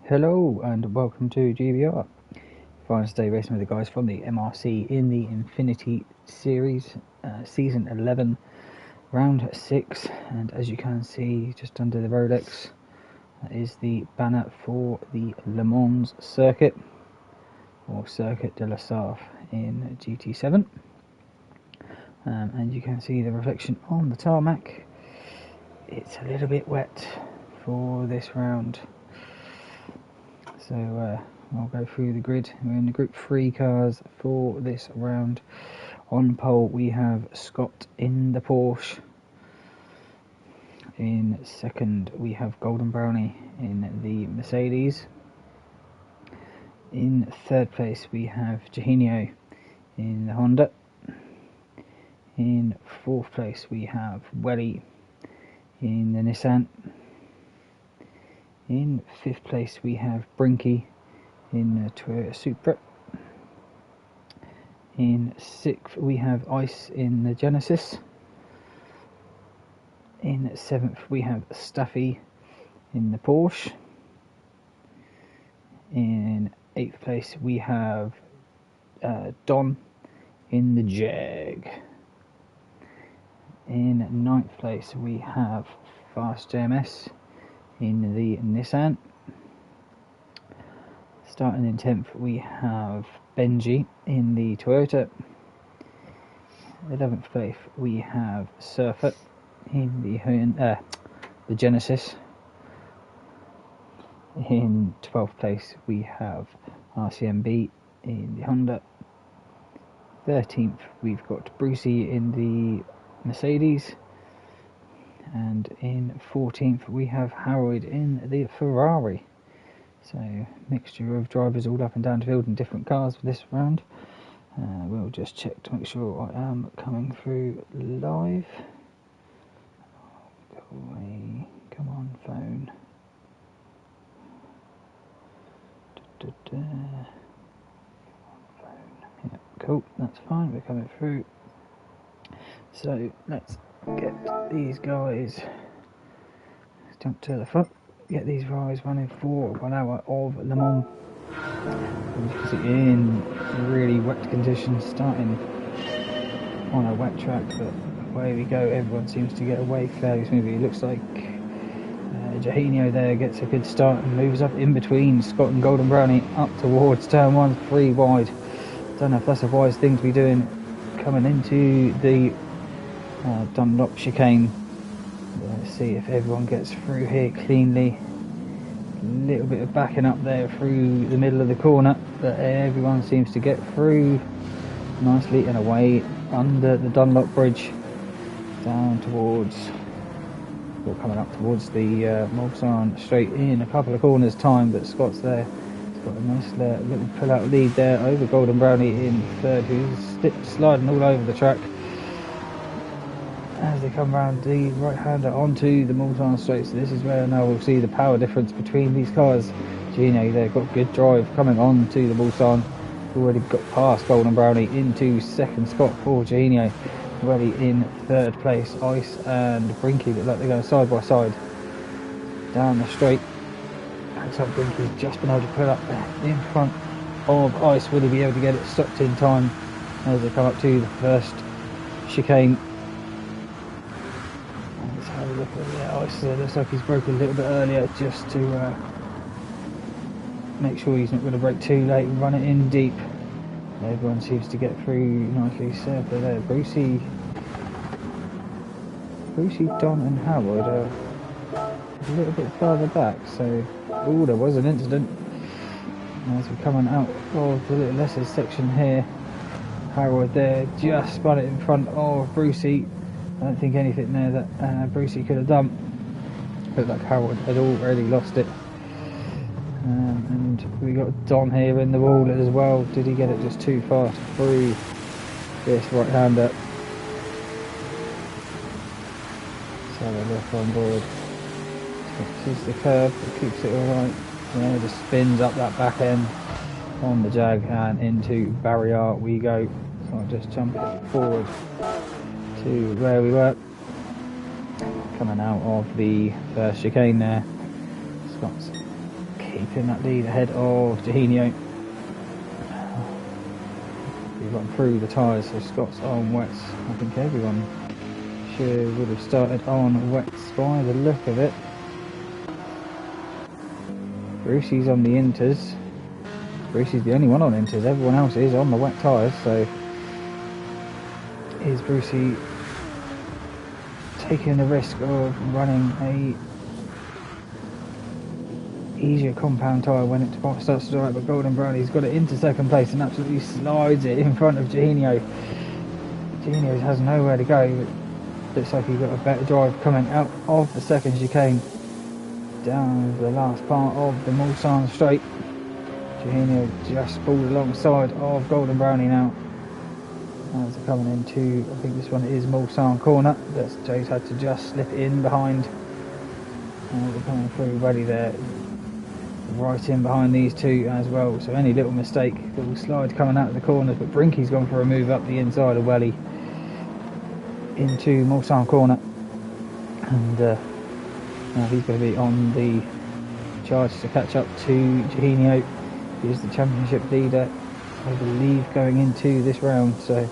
Hello and welcome to GBR. Final day racing with the guys from the MRC in the Infinity Series, Season 11, Round 6. And as you can see, just under the Rolex, that is the banner for the Le Mans circuit, or Circuit de la Sarthe in GT7. And you can see the reflection on the tarmac. It's a little bit wet for this round. So I'll go through the grid. We're in the Group 3 cars for this round. On pole we have Scott in the Porsche. In second we have Golden Brownie in the Mercedes. In third place we have Eugenio in the Honda. In fourth place we have Welly in the Nissan. In fifth place we have Brinky in the Toyota Supra. In sixth we have Ice in the Genesis. In seventh we have Staffy in the Porsche. In eighth place we have Don in the Jag. In ninth place we have Fast JMS in the Nissan. Starting in 10th we have Benji in the Toyota. 11th place we have Surfer in the Genesis. In 12th place we have RCMB in the Honda. 13th we've got Brucey in the Mercedes. And in 14th we have Harold in the Ferrari. So mixture of drivers all up and down the field in different cars for this round. We'll just check to make sure I am coming through live. Go away. Come on, phone. Phone. Yeah, cool, that's fine, we're coming through. So let's get these guys, let's jump to the front, get these guys running for 1 hour of Le Mans. And you can see in really wet conditions, starting on a wet track, but away we go. Everyone seems to get away fairly smoothly. It looks like Eugenio there gets a good start and moves up in between Scott and Golden Brownie up towards turn 1, 3 wide. Don't know if that's a wise thing to be doing coming into the Dunlop chicane. Let's see if everyone gets through here cleanly. A little bit of backing up there through the middle of the corner, but everyone seems to get through nicely and away under the Dunlop bridge down towards, or coming up towards the Mulsanne straight in a couple of corners time, but Scott's there. He's got a nice little pull out lead there over Golden Brownie in third, who's sliding all over the track as they come round the right hander onto the Mulsanne straight. So this is where now we'll see the power difference between these cars. Gino there got good drive coming on to the Mulsanne, already got past Golden Brownie into second spot for Gino. Already in third place, Ice and Brinky look like they're going side by side down the straight. Looks like Brinky's just been able to pull up in front of Ice. Will he be able to get it stopped in time as they come up to the first chicane? Let's have a look at Ice there. Looks like he's broken a little bit earlier just to make sure he's not going to break too late and run it in deep. Everyone seems to get through nicely. Surfer there. Brucey, Don and Howard are a little bit further back. So, there was an incident. As we're coming out of the little lesser section here, Howard there just spun it in front of Brucey. I don't think anything there that Brucey could have done. Looked like Howard had already lost it. And we got Don here in the wall as well. Did he get it just too fast through this right hander? Let's have a look on board. This is the curve that keeps it alright. Yeah, just spins up that back end on the Jag and into barrier we go. So I'll just jump it forward to where we were. Coming out of the first chicane there. Scott's keeping that lead ahead of Juninho. We've gone through the tyres, so Scott's on wets. I think everyone would have started on wets by the look of it. Brucey's on the inters. Brucey's the only one on inters, everyone else is on the wet tyres, so is Brucey taking the risk of running a easier compound tyre when it starts to dry, but Golden Brownie's got it into second place and absolutely slides it in front of Juninho. Juninho has nowhere to go, but looks like he's got a better drive coming out of the second chicane down the last part of the Mulsanne straight. Juninho just pulled alongside of Golden Brownie now. As they're coming into, I think this one is Mulsanne corner, but Jay's had to just slip in behind. And they're coming through ready there, right in behind these two as well, so any little mistake, little slide coming out of the corners, but Brinky's gone for a move up the inside of Welly into Mulsanne corner, and now he's going to be on the charge to catch up to Juninho. He is the championship leader, I believe, going into this round, so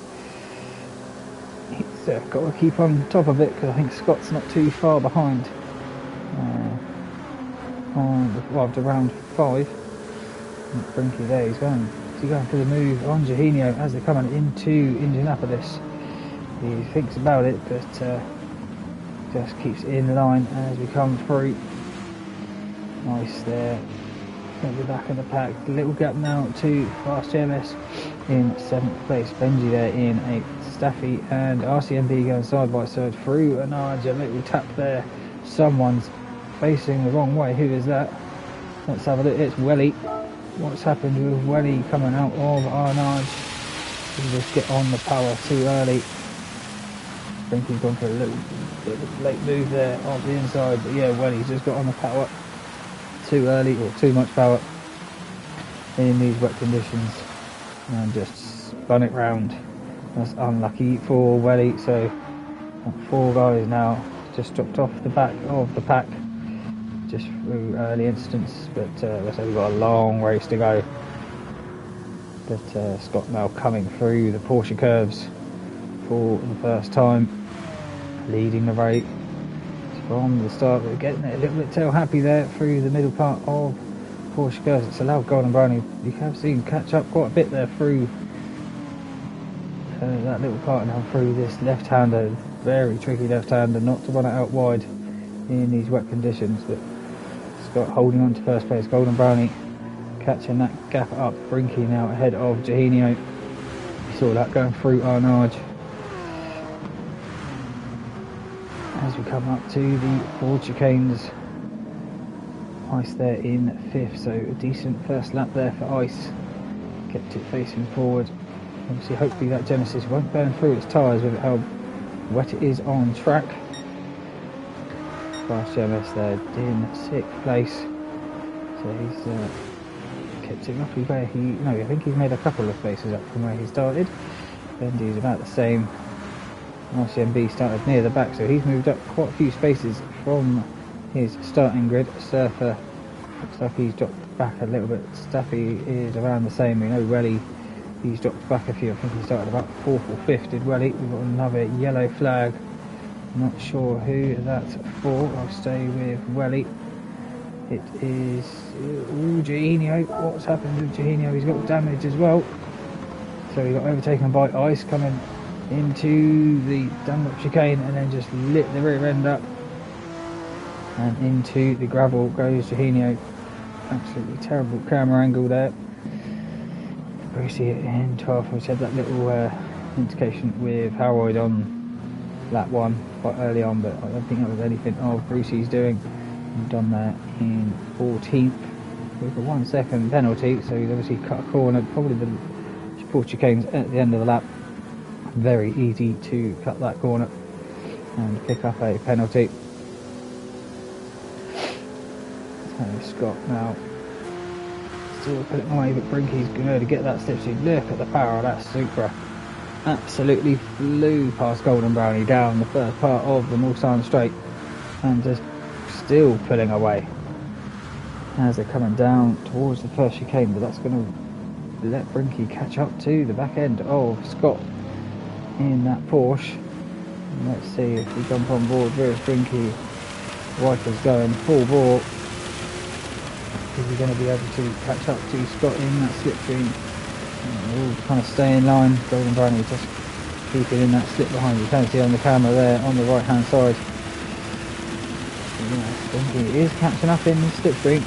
he's got to keep on top of it, because I think Scott's not too far behind after round 5. Brinky there, he's going for the move on Juninho as they're coming into Indianapolis. He thinks about it, but just keeps in line as we come through. Nice there at the back of the pack. Little gap now to Fast GMS in 7th place. Benji there in 8th. Staffy and RCMB going side by side through Anaj. A little tap there. Someone's facing the wrong way. Who is that? Let's have a look. It's Welly. What's happened with Welly coming out of Arnage? He just get on the power too early. I think he's gone for a little bit of a late move there off the inside, but yeah, Welly's just got on the power too early, or too much power in these wet conditions, and just spun it round. That's unlucky for Welly. So 4 guys now just dropped off the back of the pack just through early instance, but looks like we've got a long race to go. But Scott now coming through the Porsche curves for the first time, leading the race from the start. We're getting it a little bit tail happy there through the middle part of Porsche curves. It's allowed Golden Brownie, you have seen, catch up quite a bit there through that little part now through this left-hander. Very tricky left-hander not to run it out wide in these wet conditions, but Scott holding on to first place. Golden Brownie catching that gap up. Brinky now ahead of Juninho. We saw that going through Arnage. As we come up to the Ford chicanes, Ice there in 5th, so a decent first lap there for Ice. Kept it facing forward. Obviously, hopefully that Genesis won't burn through its tyres with how wet it is on track. Fast GMS there in 6th place, so he's kept it roughly where I think he's made a couple of places up from where he started. Bendy's about the same. RCMB started near the back, so he's moved up quite a few spaces from his starting grid. Surfer looks like he's dropped back a little bit. Staffy is around the same. We know Welly, he's dropped back a few. I think he started about 4th or 5th, did Welly. We've got another yellow flag. Not sure who that's for. I'll stay with Welly. It is Juninho. What's happened with Juninho? He's got damage as well. So he got overtaken by Ice coming into the Dunlop chicane, and then just lit the rear end up, and into the gravel goes Juninho. Absolutely terrible camera angle there. We see it in 12th. We had that little indication with Harold on lap 1 quite early on, but I don't think that was anything of Brucey's doing. He's done that in 14th with a 1 second penalty, so he's obviously cut a corner. Probably the Porsche chicanes at the end of the lap. Very easy to cut that corner and pick up a penalty. So Scott now still putting away, but Brinky's going to get that slipstream. Look at the power of that Supra. Absolutely flew past Golden Brownie down the first part of the Mulsanne straight, and just still pulling away. as they're coming down towards the first chicane, but that's going to let Brinky catch up to the back end of Scott in that Porsche. And let's see if we jump on board with Brinky. Wipers going full bore. Is he going to be able to catch up to Scott in that slipstream? All kind of stay in line. Golden Brownie just keeping in that slip behind. You can see on the camera there on the right hand side. Brinky is catching up in the slipstream.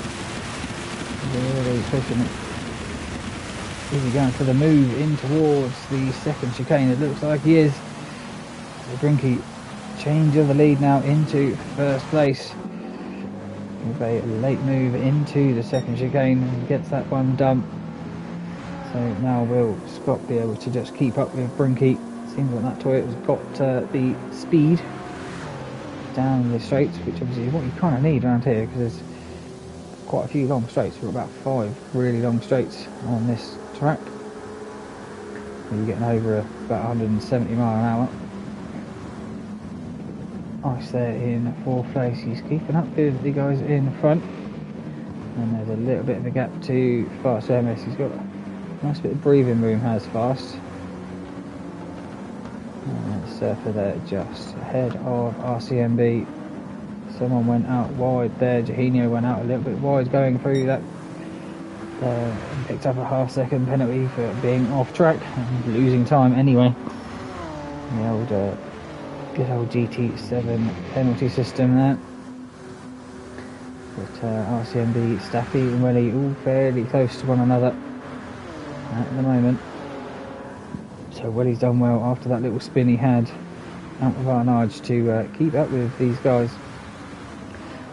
Really pushing it. Is he going for the move in towards the second chicane? It looks like he is. So Brinky change of the lead now into first place with a late move into the second chicane and gets that one done. So now will Scott be able to just keep up with Brinky? Seems like that Toyota's got the speed down the straights, which obviously is what you kind of need around here because there's quite a few long straights. We've got about 5 really long straights on this track. You're getting over about 170 mile an hour. Ice there in 4th place. He's keeping up with the guys in front, and there's a little bit of a gap to Fast MS. He's got a nice bit of breathing room, has Fast. And Surfer there just ahead of RCMB. Someone went out wide there. Jahino went out a little bit wide going through that. Picked up a half-second penalty for being off track and losing time anyway. The old good old GT7 penalty system there. But RCMB, Staffy and Welly all fairly close to one another at the moment. So Welly's done well after that little spin he had out of Arnage to keep up with these guys.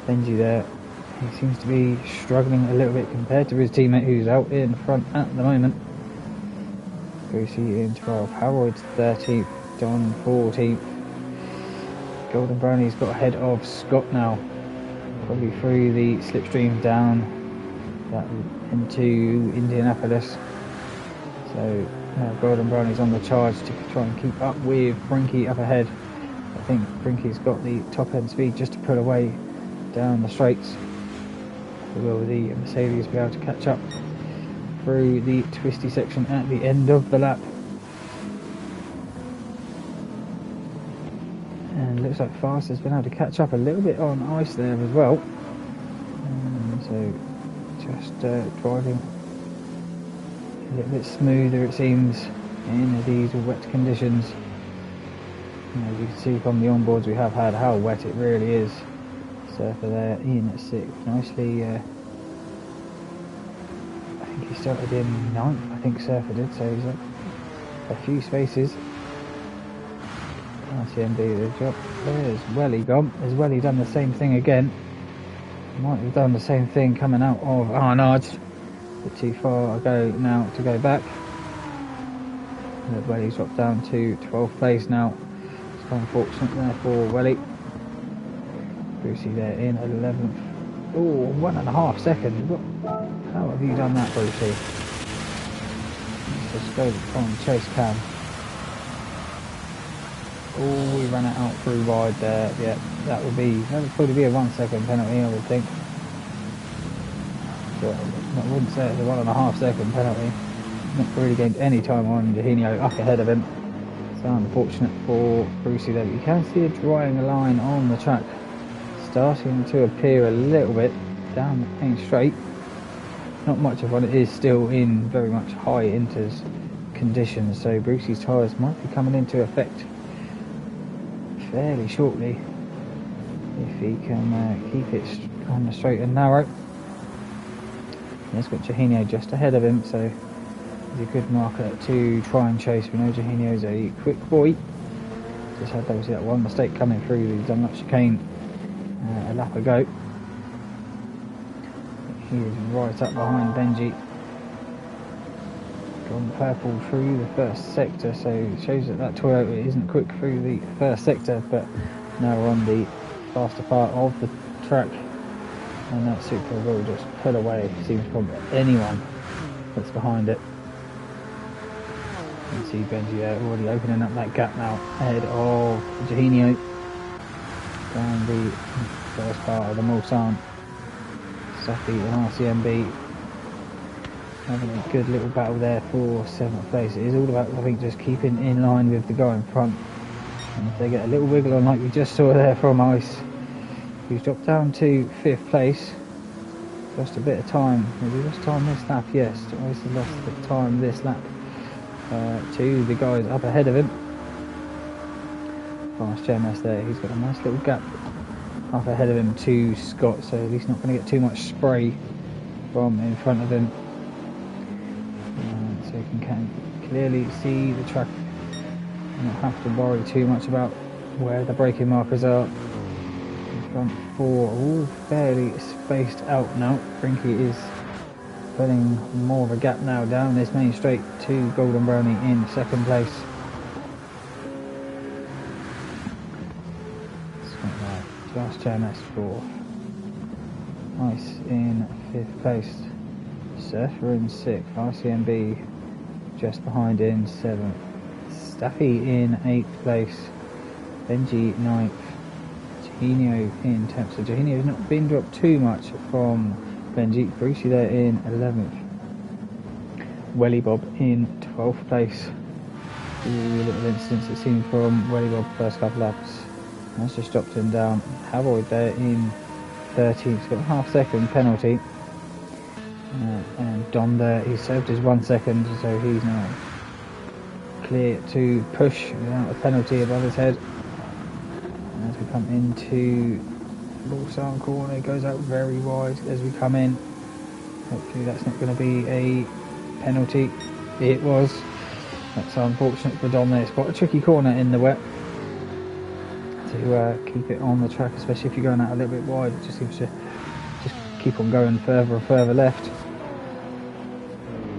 Benji there, he seems to be struggling a little bit compared to his teammate who's out in front at the moment. Brucey in 12th, Harold's 13th, Don 14th. Golden Brownie's got ahead of Scott now, probably through the slipstream down that into Indianapolis. So now Golden Brownie's on the charge to try and keep up with Brinky up ahead. I think Brinky's got the top end speed just to pull away down the straights. Will the Mercedes be able to catch up through the twisty section at the end of the lap? And looks like Fast has been able to catch up a little bit on ice there as well. So just driving a little bit smoother it seems in these wet conditions. As you can see from the onboards we have had how wet it really is. Surfer there, Ian at 6th, nicely. I think he started in 9th, I think Surfer did, so he's up a few spaces. RCMB the job. There's Welly gone. Has Welly done the same thing again? Might have done the same thing coming out of Arnage. A bit too far ago now to go back. Welly's dropped down to 12th place now. It's unfortunate there for Welly. Brucey there in 11th. Oh, 1.5 seconds. How have you done that, Brucey? Let's just go on chase cam. Oh, we ran it out through wide there. Yeah, that would probably be a 1 second penalty, I would think. But I wouldn't say it's a 1.5 second penalty. Not really gained any time on Jahino up ahead of him. So unfortunate for Brucey there. But you can see a drying line on the track starting to appear a little bit down the main straight. Not much of one, it is still in very much high inters conditions, so Brucey's tyres might be coming into effect fairly shortly if he can keep it on the straight and narrow. He's got Jahino just ahead of him, so he's a good marker to try and chase. We know Jahino's a quick boy. Just had obviously that one mistake coming through the Dunlop chicane a lap ago. He is right up behind Benji. Gone purple through the first sector, so it shows that Toyota isn't quick through the first sector, but now we're on the faster part of the track, and that Supra will just pull away, it seems, from anyone that's behind it. You can see Benji there already opening up that gap now ahead of Jahino down the first part of the Mulsanne. Staffy and RCMB having a good little battle there for 7th place. It is all about, I think, just keeping in line with the guy in front. And if they get a little wiggle on like we just saw there from Ice, who's dropped down to 5th place, lost a bit of time. Maybe lost time this lap, yes. Ice has lost the time this lap to the guys up ahead of him. Fast JMS there, he's got a nice little gap up ahead of him to Scott, so he's not going to get too much spray from in front of him. So you can clearly see the track and not have to worry too much about where the braking markers are. The front four are all fairly spaced out now. Frinky is putting more of a gap now down this main straight to Golden Brownie in 2nd place. Last JMS 4th. Ice in 5th place. Surfer in 6th. RCMB just behind in 7th. Staffy in 8th place. Benji 9th. Jahinio in 10th. So Jahinio has not been dropped too much from Benji. Brucey there in 11th. Welly Bob in 12th place. A little incidents it seemed from Welly Bob first couple laps. That's just dropped him down. Havoid there in 13th. He's got a half-second penalty. And Don there, he served his 1 second, so he's now clear to push without a penalty above his head. And as we come into Bullsarn corner, it goes out very wide as we come in. Hopefully that's not going to be a penalty. It was. That's unfortunate for Don there. It's quite a tricky corner in the wet to keep it on the track, especially if you're going out a little bit wide. It just seems to just keep on going further and further left.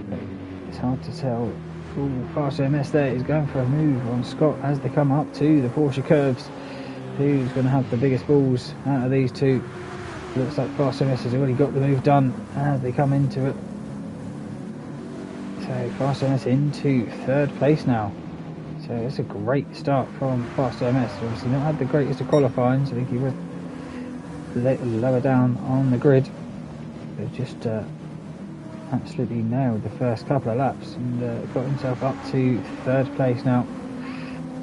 But it's hard to tell. Ooh, Fast JMS there is going for a move on Scott as they come up to the Porsche curves. Who's going to have the biggest balls out of these two? Looks like Fast JMS has already got the move done as they come into it. So Fast JMS into 3rd place now. So it's a great start from Fast JMS. Obviously not had the greatest of qualifying, so I think he was lower down on the grid. They've just absolutely nailed the first couple of laps and got himself up to 3rd place now,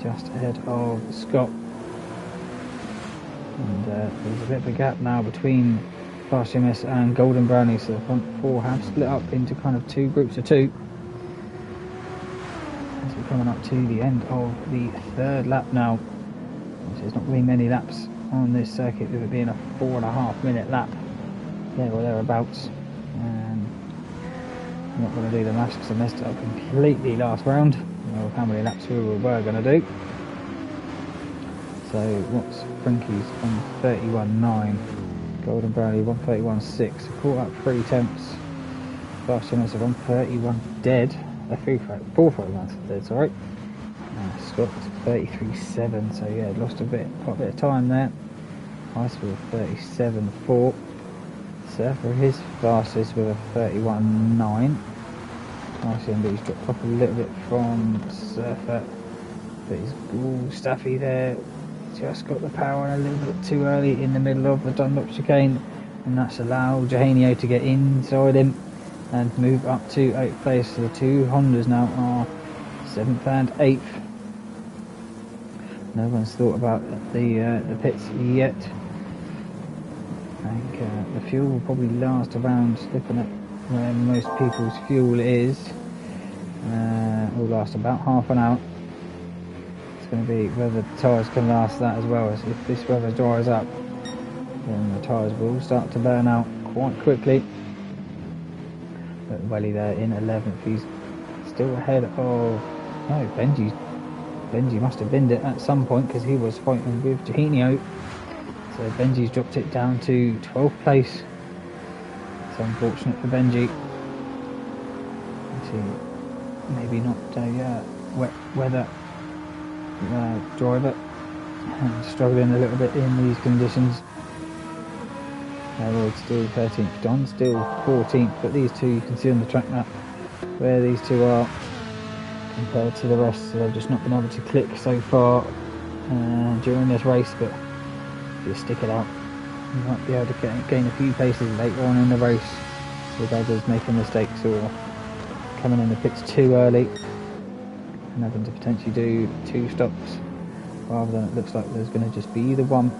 just ahead of Scott. And there's a bit of a gap now between Fast JMS and Golden Brownie, so the front four have split up into kind of 2 groups of 2. As we're coming up to the end of the 3rd lap now. There's not really many laps on this circuit, with it being a 4.5 minute lap there or thereabouts. And I'm not going to do the maths because I messed it up completely last round. Well, how many laps we were going to do. So what's Frankie's on 31.9, Golden Brownie 131.6, caught up 3 tenths. Fast JMS are on 31 dead. 4.31 dead, sorry. Scott 33.7, so yeah, lost quite a bit of time there. Ice with a 37.4. Surfer is fastest with a 31.9. RCMB's dropped off a little bit from Surfer, but he's all Staffy there. Just got the power a little bit too early in the middle of the Dunlop chicane, and that's allowed Jahanio to get inside him and move up to 8th place. So the 2 Hondas now are 7th and 8th. No one's thought about the pits yet. I think the fuel will probably last around, looking at where most people's fuel is, will last about half an hour. It's going to be whether the tyres can last that as well. As if this weather dries up, then the tyres will start to burn out quite quickly. But Welly there in 11th, he's still ahead of, no, Benji must have binned it at some point because he was fighting with Jahinio. So Benji's dropped it down to 12th place. It's unfortunate for Benji. Maybe not a wet weather driver, and struggling a little bit in these conditions. Harold still 13th, Don still 14th, but these two, you can see on the track map where these two are compared to the rest, so they've just not been able to click so far during this race. But if you stick it out, he might be able to gain a few places later on in the race with others making mistakes or coming in the pits too early and having to potentially do 2 stops rather than it looks like there's going to just be the one.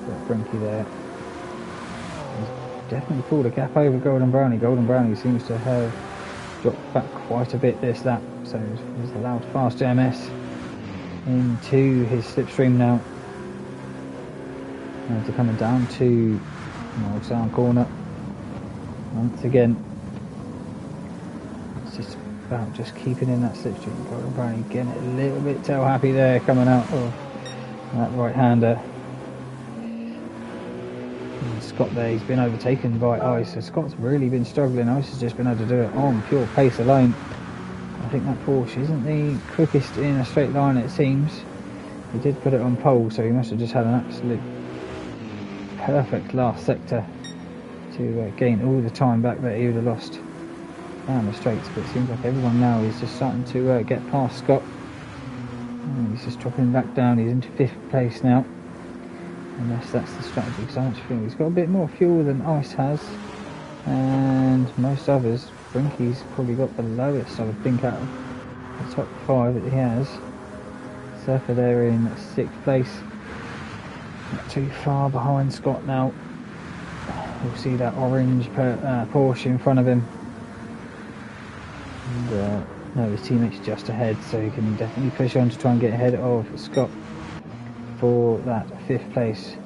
But Brinky there has definitely pulled a gap over Golden Brownie. Golden Brownie seems to have dropped back quite a bit this lap, so he's allowed fast MS into his slipstream now. And they're coming down to Sound Corner once again. It's just about just keeping in that slipstream. Golden Brownie getting a little bit tail happy there coming out of that right-hander. Scott there, he's been overtaken by Ice, so Scott's really been struggling. Ice has just been able to do it on pure pace alone. I think that Porsche isn't the quickest in a straight line, it seems. He did put it on pole, so he must have just had an absolute perfect last sector to gain all the time back that he would have lost down the straights. But it seems like everyone now is just starting to get past Scott. And he's just dropping back down. He's into 5th place now, unless that's the strategy, because I feel he's got a bit more fuel than Ice has, and most others. Brinky's probably got the lowest, I would think, out of the top 5 that he has. Surfer there in 6th place, not too far behind Scott now. We'll see that orange Porsche in front of him, and no, his teammate's just ahead, so he can definitely push on to try and get ahead of Scott for that 5th place.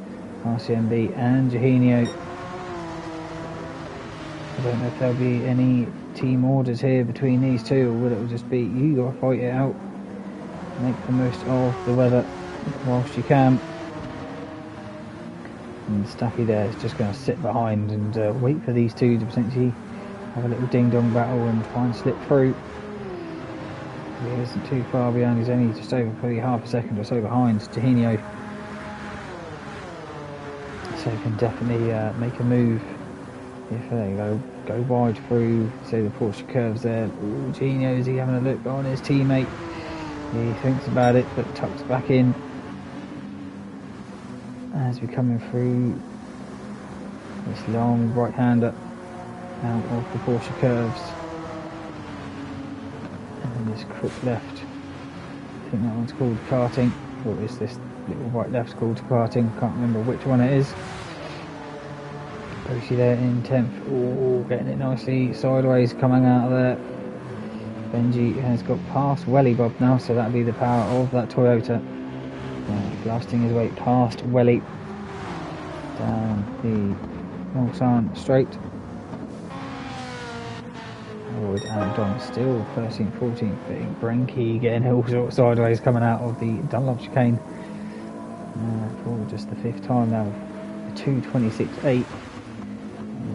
RCMB and Eugenio. I don't know if there'll be any team orders here between these two, or will it just be you gotta fight it out, make the most of the weather whilst you can. And Staffy there is just going to sit behind and wait for these two to potentially have a little ding-dong battle and try and slip through. He isn't too far behind, he's only just over, probably half a second or so behind Eugenio. So he can definitely make a move if they go wide through, say, the Porsche curves there. Ooh, Eugenio, is he having a look on his teammate? He thinks about it, but tucks back in as we're coming through this long right-hander out of the Porsche curves. And then this quick left. I think that one's called karting, or is this little right left called karting? Can't remember which one it is. Boshi there in 10th. Oh, getting it nicely sideways coming out of there. Benji has got past Welly Bob now, so that'll be the power of that Toyota. Blasting his way past Welly down the Mulsanne straight. Lloyd and Dom still 13th, 14th, but Brinky getting all sorts sideways coming out of the Dunlop chicane for just the 5th time now. 2:26.8.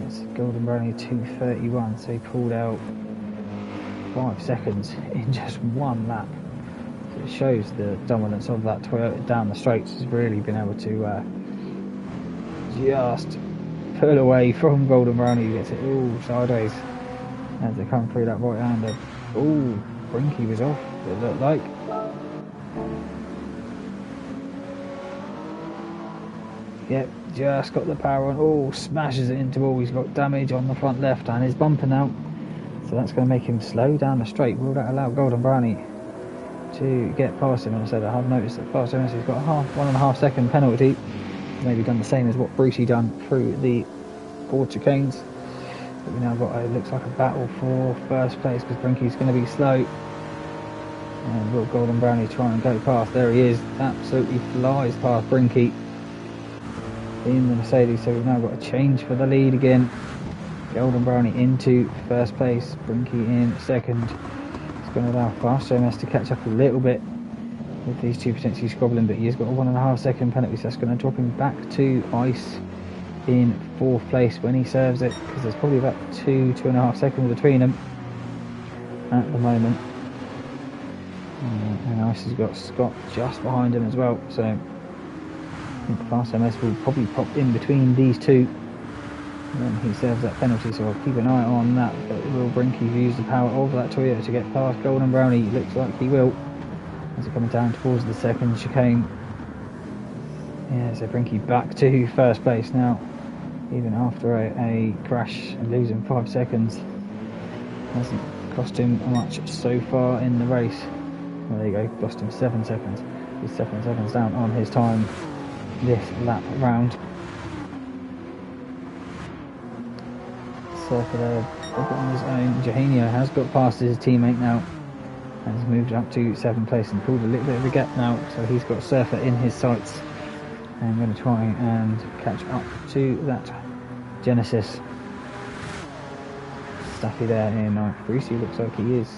It's Golden Brownie 2:31, so he pulled out 5 seconds in just one lap. So it shows the dominance of that Toyota down the straights. Has really been able to just pull away from Golden Brownie. He gets it all sideways as they come through that right hander. Oh, Brinky was off, it looked like. Yep, just got the power on. Oh, smashes it into wall. He's got damage on the front left and his bumper now. So that's going to make him slow down the straight. Will that allow Golden Brownie to get past him? And I said I have noticed that Fast MS has got a 1.5 second penalty. Maybe done the same as what Brucey done through the 4 chicanes. But we now got, it looks like a battle for first place because Brinky's going to be slow. And will Golden Brownie try and go past? There he is. Absolutely flies past Brinky in the Mercedes. So we've now got a change for the lead again. Golden Brownie into first place, Brinky in second. It's going to allow Fast MS to catch up a little bit with these two potentially squabbling, but he's got a 1.5 second penalty, so that's going to drop him back to Ice in 4th place when he serves it, because there's probably about 2.5 seconds between them at the moment. And Ice has got Scott just behind him as well, so I think Fast MS will probably pop in between these two when he serves that penalty, so I'll keep an eye on that. But will Brinky use the power of that Toyota to get past Golden Brownie? Looks like he will, as they're coming down towards the second chicane. Yeah, so Brinky back to first place now, even after a crash and losing 5 seconds. Hasn't cost him much so far in the race. Well, there you go, cost him 7 seconds. He's 7 seconds down on his time this lap round. Surfer there on his own. Johanio has got past his teammate now and has moved up to 7th place and pulled a little bit of a gap now, so he's got Surfer in his sights. And I'm going to try and catch up to that Genesis. Staffy there in 9th. Brucey looks like he is.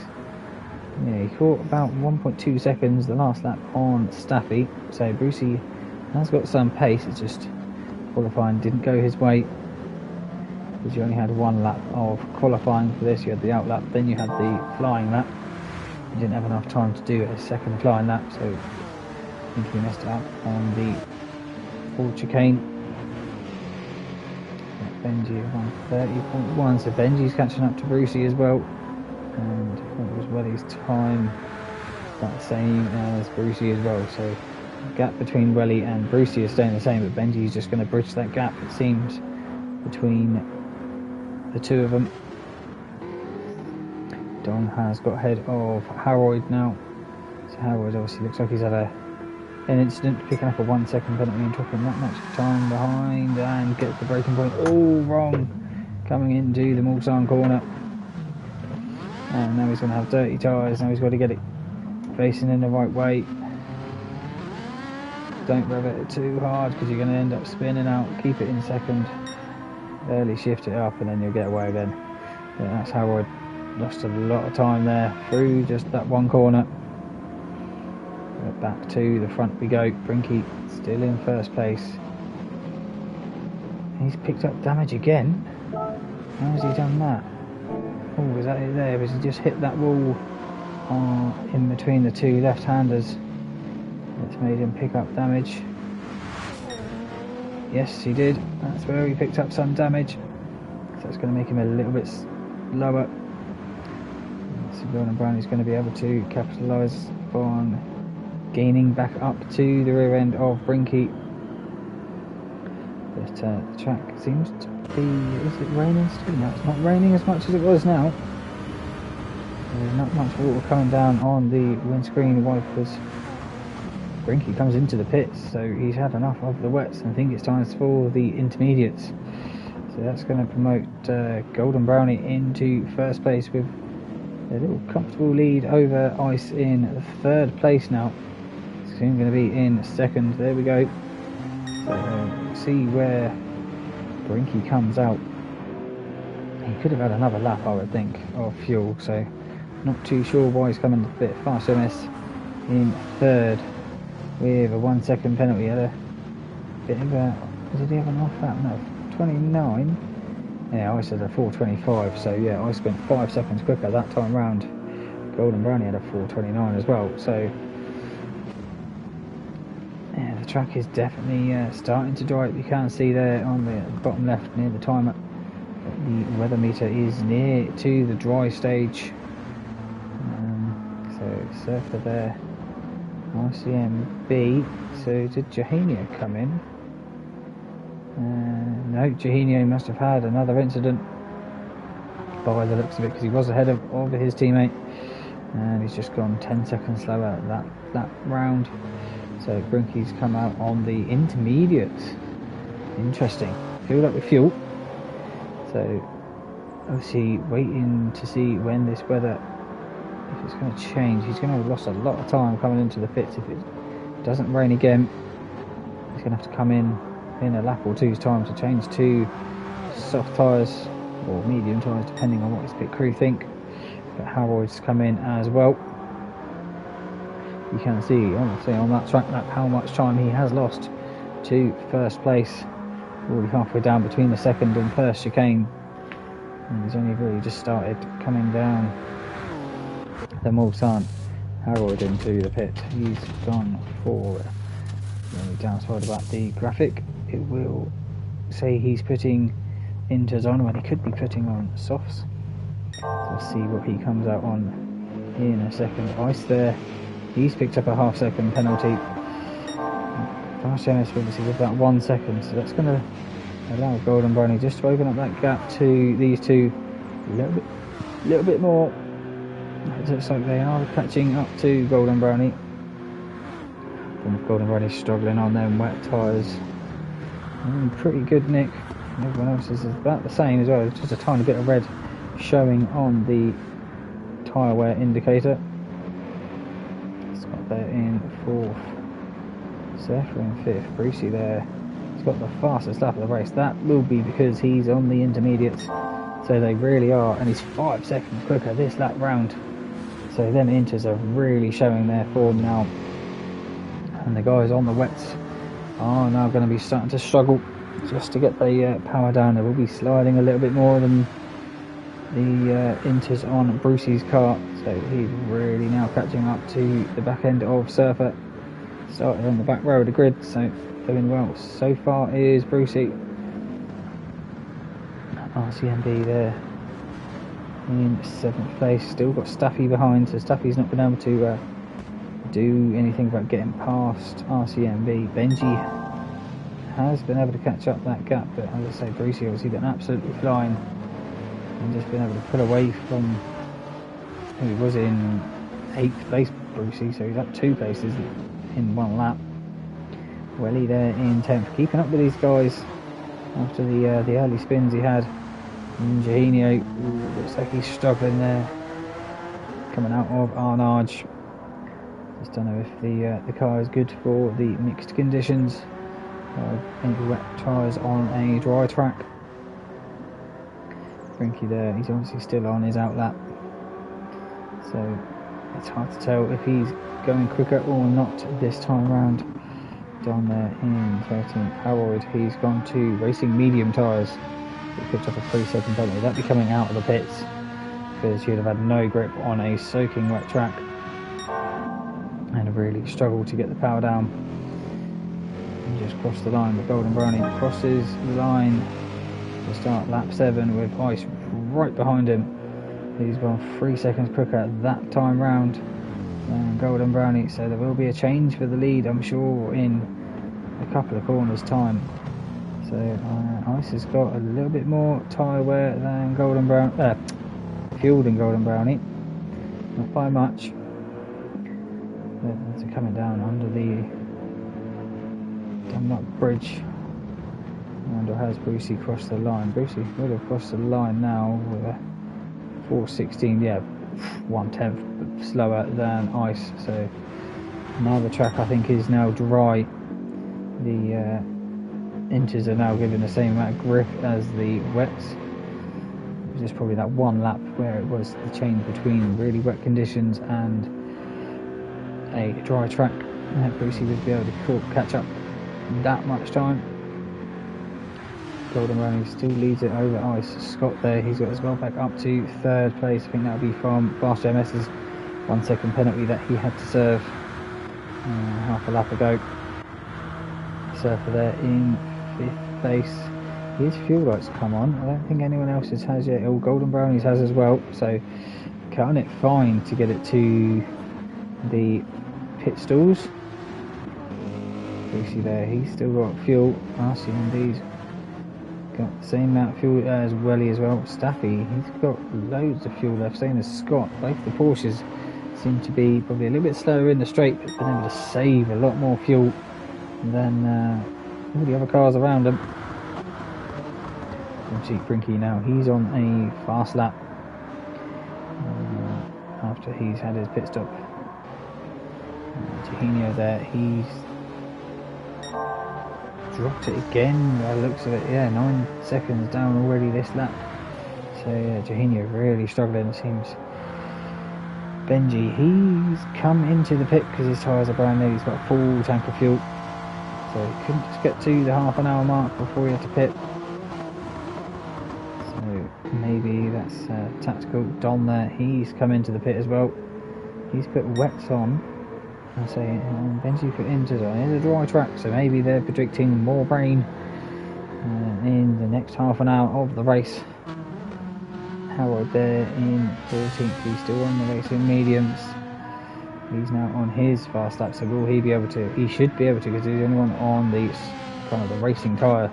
Yeah, he caught about 1.2 seconds the last lap on Staffy. So Brucey has got some pace. It's just qualifying didn't go his way, because you only had one lap of qualifying for this. You had the out lap, then you had the flying lap. You didn't have enough time to do a second flying lap, so I think he messed it up on the full chicane. Benji 1:30.1, so Benji's catching up to Brucey as well, and what was Welly's time about the same as Brucey as well, so the gap between Welly and Brucey is staying the same, but Benji's just going to bridge that gap, it seems, between the two of them. Don has got ahead of Harold now, so Harold obviously looks like he's had an incident, picking up a 1 second penalty and dropping that much time behind, and gets the braking point all wrong coming into the Mulsanne corner. And now he's going to have dirty tyres. Now he's got to get it facing in the right way. Don't rev it too hard, because you're going to end up spinning out. Keep it in second, early shift it up, and then you'll get away again. Yeah, that's how I lost a lot of time there through just that one corner. Back to the front we go. Brinky still in first place. He's picked up damage again. How has he done that? Oh, was that it there? Was he just hit that wall in between the two left-handers? That's made him pick up damage. Yes, he did. That's where he picked up some damage. So that's going to make him a little bit lower. So Gordon Brown is going to be able to capitalise on gaining back up to the rear end of Brinky. But the track seems to be... is it raining still? No, it's not raining as much as it was now. There's not much water coming down on the windscreen wipers. Brinky comes into the pits, so he's had enough of the wets, and I think it's time for the intermediates. So that's going to promote Golden Brownie into first place with a little comfortable lead over Ice in third place now. Soon going to be in second. There we go. So see where Brinky comes out. He could have had another lap, I would think, of fuel, so not too sure why he's coming a bit faster. MS in third with a 1 second penalty. He had a bit of a... did he have an off lap? No, 29. Yeah, I said a 4:25, so yeah, I spent 5 seconds quicker that time round. Golden Brownie had a 4:29 as well, so yeah, the track is definitely starting to dry up. You can see there on the bottom left near the timer that the weather meter is near to the dry stage. So Surfer there, ICMB. So did Johanio come in? No, Johanio must have had another incident by the looks of it, because he was ahead of his teammate, and he's just gone 10 seconds slower that round. So Brinky's come out on the intermediates. Interesting. Filled up with fuel. So obviously waiting to see when this weather, if it's going to change. He's going to have lost a lot of time coming into the pits. If it doesn't rain again, he's going to have to come in a lap or two's time to change to soft tyres or medium tyres, depending on what his pit crew think. But Harold's come in as well. You can see honestly on that track map how much time he has lost to first place. Already halfway down between the second and first chicane, and he's only really just started coming down the Mulsanne. Harold into the pit. He's gone for the only downside about the graphic, it will say he's putting into zone when he could be putting on softs. So let's see what he comes out on in a second. Ice there, he's picked up a half second penalty. RCMS obviously with about 1 second, so that's going to allow Golden Brownie just to open up that gap to these two a little bit more. It looks like they are catching up to Golden Brownie. And Golden Brownie's struggling on them wet tyres. Pretty good nick. Everyone else is about the same as well, just a tiny bit of red showing on the tyre wear indicator. Scott there in 4th, Zephyr in 5th, Brucey there. He's got the fastest lap of the race. That will be because he's on the intermediates, so they really are, and he's 5 seconds quicker this lap round. So them inters are really showing their form now, and the guys on the wets are now going to be starting to struggle just to get the power down. They will be sliding a little bit more than the inters on Brucey's car, so he's really now catching up to the back end of Surfer. Started on the back row of the grid, so doing well so far is Brucey. RCMB there in 7th place, still got Staffy behind, so Staffy's not been able to do anything about getting past RCMB. Benji has been able to catch up that gap, but as I say, Brucey obviously been absolutely flying and just been able to pull away from who was in 8th place, Brucey, so he's up 2 places in 1 lap. Welly there in 10th, keeping up with these guys after the early spins he had. And Jahinio looks like he's struggling there, coming out of Arnage. Just don't know if the car is good for the mixed conditions. Any wet tyres on a dry track. Frankie there, he's obviously still on his outlap, so it's hard to tell if he's going quicker or not this time round. Down there in 13th, Harold, he's gone to racing medium tyres. He picked up a 3-second penalty. That'd be coming out of the pits because he'd have had no grip on a soaking wet track and really struggled to get the power down. And just crossed the line, but Golden Brownie crosses the line to start lap 7 with ice right behind him. He's gone 3 seconds quicker that time round than Golden Brownie, so there will be a change for the lead, I'm sure, in a couple of corners time. So Ice has got a little bit more tyre wear than Golden Brown, fuel than Golden Brownie, not by much. But they're coming down under the Dunlop Bridge. And has Brucey crossed the line? Brucey would have crossed the line now with a 4:16, yeah, 1/10 slower than Ice. So now the track I think is now dry. The inters are now giving the same amount of grip as the wets. It was just probably that 1 lap where it was the change between really wet conditions and a dry track. Brucey would be able to catch up that much time. Golden Brownie still leads it over Ice. Scott there, he's got as well back up to 3rd place. I think that would be from Fast JMS's 1 second penalty that he had to serve half a lap ago. Surfer there in 5th place. His fuel lights come on. I don't think anyone else's has yet. All Golden Brownies has as well. So cutting it fine to get it to the pit stalls. Brucey there, he's still got fuel. RCMB's got the same amount of fuel as Welly as well. Staffy, he's got loads of fuel left, same as Scott. Both the Porsches seem to be probably a little bit slower in the straight, but been able to save a lot more fuel than all the other cars around them. Cheap Brinky now, he's on a fast lap after he's had his pit stop. Jahinio there, he's dropped it again by the looks of it. Yeah, 9 seconds down already this lap. So yeah, Jahinio really struggling, it seems. Benji, he's come into the pit because his tyres are brand new. He's got a full tank of fuel, so he couldn't just get to the half-an-hour mark before he had to pit. So maybe that's tactical. Don there, he's come into the pit as well. He's put wets on. I say Benji put inters on. It's a dry track, so maybe they're predicting more rain in the next half an hour of the race. Howard there in 14th, he's still on the racing mediums. he's now on his fast lap, so will he be able to? He should be able to, because he's the only one on the kind of the racing tyre,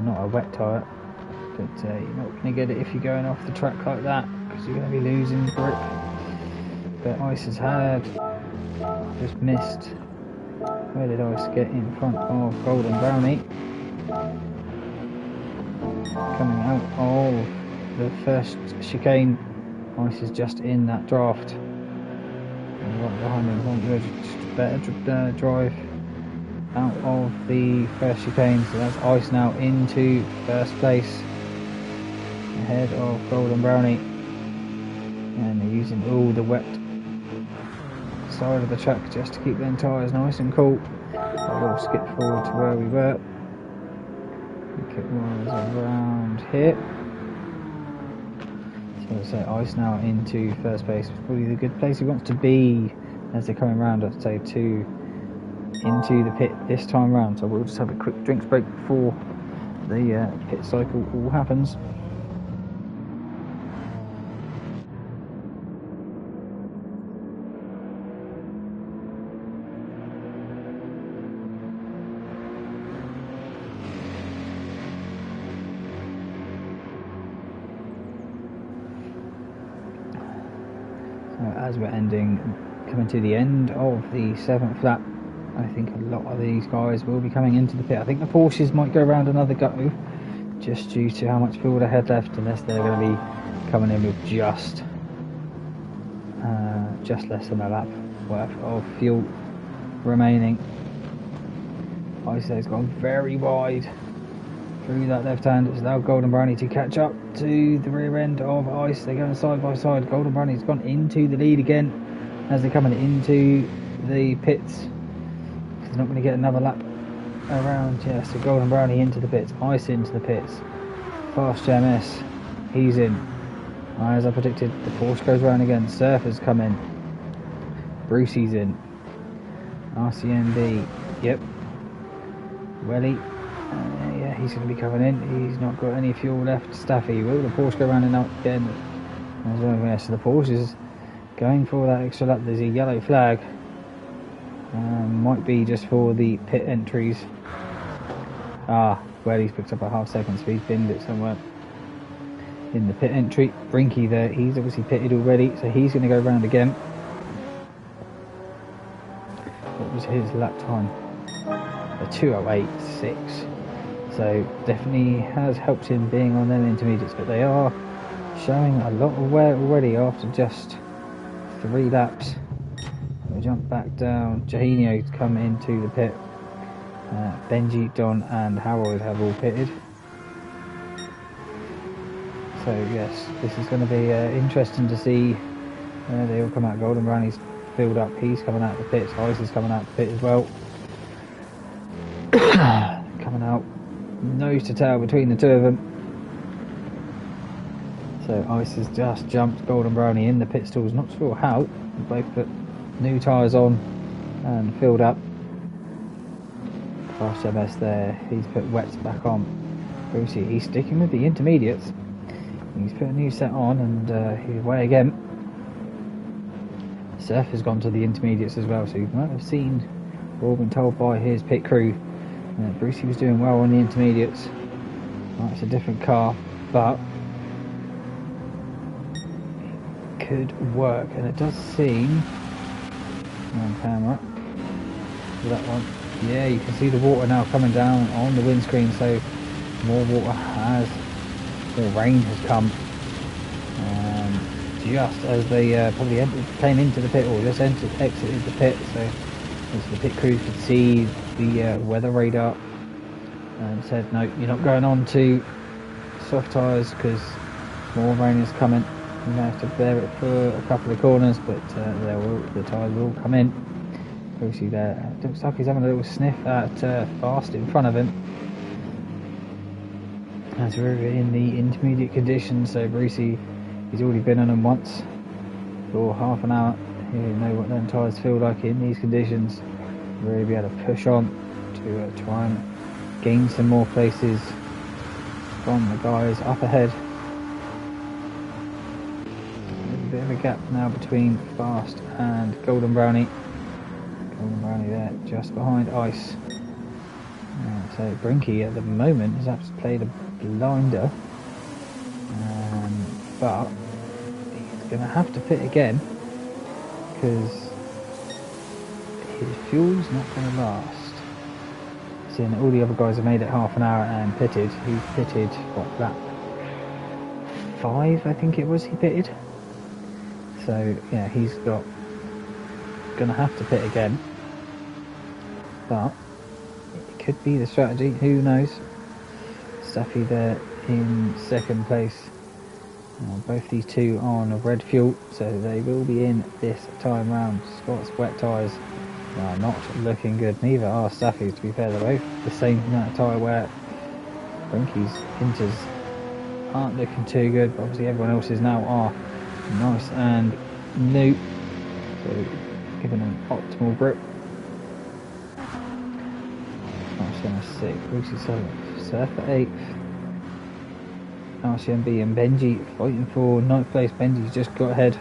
not a wet tyre. But you're not going to get it if you're going off the track like that, because you're going to be losing grip. But Ice has had just missed. Where did Ice get in front of Golden Brownie? Coming out of the first chicane. Ice is just in that draft. And right behind him, just better drive out of the first chicane. So that's Ice now into first place, ahead of Golden Brownie. And they're using all the wet side of the track just to keep their tyres nice and cool. I will skip forward to where we were. I think it was around here. So Ice now into first place. It's probably the good place he wants to be as they're coming round, I'd say, into the pit this time round. So we'll just have a quick drinks break before the pit cycle all happens. As we're coming to the end of the 7th lap, I think a lot of these guys will be coming into the pit. I think the Porsches might go around another go, just due to how much fuel they had left, unless they're going to be coming in with just less than a lap worth of fuel remaining. Ice has gone very wide through that left hand. It's allowed Golden Brownie to catch up to the rear end of Ice. They're going side by side. Golden Brownie's gone into the lead again as they're coming into the pits. They're not going to get another lap around. Yeah, so Golden Brownie into the pits, Ice into the pits. Fast JMS, he's in. As I predicted, the Porsche goes around again. Surfer's come in. Brucey's in. RCMB, yep. Welly. Yeah, he's going to be coming in. He's not got any fuel left. Staffy, will the Porsche go round and out again as well? Yeah, so the Porsche is going for that extra lap. There's a yellow flag. Might be just for the pit entries. Well, he's picked up a half-second speed, binned it somewhere in the pit entry. Brinky there, he's obviously pitted already, so he's going to go round again. What was his lap time? A 2:08.6. So definitely has helped him being on them intermediates, but they are showing a lot of wear already after just 3 laps. We'll jump back down. Jahinio's come into the pit. Benji, Don and Harold have all pitted. So yes, this is going to be interesting to see where they all come out. Golden Brownie's filled up, he's coming out of the pits. Ice is coming out of the pit as well. Coming out nose to tail between the two of them. So Ice has just jumped Golden Brownie in the pit stalls, not sure how. They both put new tyres on and filled up. Fast MS there, he's put wets back on. Brucey, he's sticking with the intermediates. He's put a new set on and he's away again. Surf has gone to the intermediates as well, so you might have seen or been told by his pit crew that Brucey was doing well on the intermediates. Well, it's a different car, but it could work, and it does seem on camera. That one, yeah, you can see the water now coming down on the windscreen, so more water has, more rain has come. Just as they probably came into the pit, or just exited the pit, so as the pit crew could see the weather radar and said, no, you're not going on to soft tyres because more rain is coming. You may have to bear it for a couple of corners, but the tyres will come in. Brucey there, looks like he's having a little sniff at Fast in front of him. As we're in the intermediate conditions, so Brucey, he's already been on them once for half an hour. You know what them tyres feel like in these conditions. Really be able to push on to try and gain some more places from the guys up ahead. bit of a gap now between Fast and Golden Brownie. Golden Brownie there, just behind Ice. So Brinky at the moment has actually played a blinder, but he's going to have to pit again because his fuel's not going to last. Seeing all the other guys have made it half an hour and pitted, he pitted, what, lap 5 I think it was he pitted. So yeah, he's going to have to pit again, but it could be the strategy, who knows. Staffy there in second place. Both these two are on a red fuel, so they will be in this time round. Scott's wet tyres are not looking good, neither are Staffy's, to be fair. They're both the same amount of tyre wear. Brinky's inters aren't looking too good, but obviously everyone else's now are nice and new, so giving them optimal grip. RCM 6, Lucy 7, Surf at 8th. RCMB and Benji fighting for 9th place. Benji's just got ahead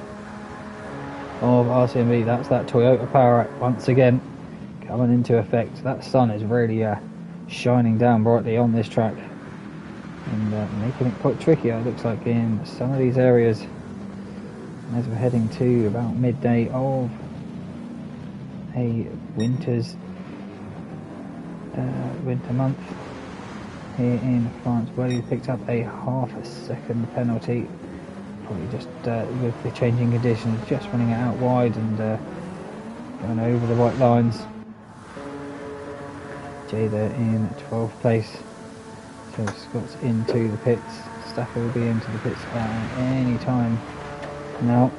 of RCMB. That's that Toyota Power Act once again coming into effect. That sun is really shining down brightly on this track and making it quite tricky, it looks like, in some of these areas as we're heading to about midday of a winter month here in France, where he picked up a half-second penalty, probably just with the changing conditions, just running it out wide and going over the white lines. Jay there in 12th place, so Scott's into the pits. Stafford will be into the pits at any time now.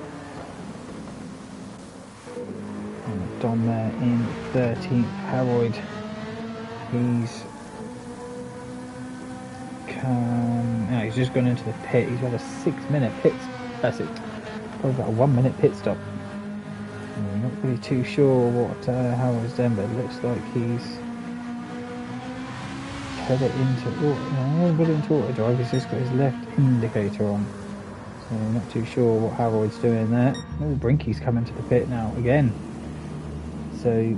And Don there in 13th. Harold, he's he's just gone into the pit. He's had a 6-minute pit. That's it. Probably about a 1-minute pit stop. I'm not really too sure what Harold's done, but it looks like he's put it into auto drive. He's just got his left indicator on, so I'm not too sure what Harold's doing there. Oh, Brinky's coming to the pit now again, so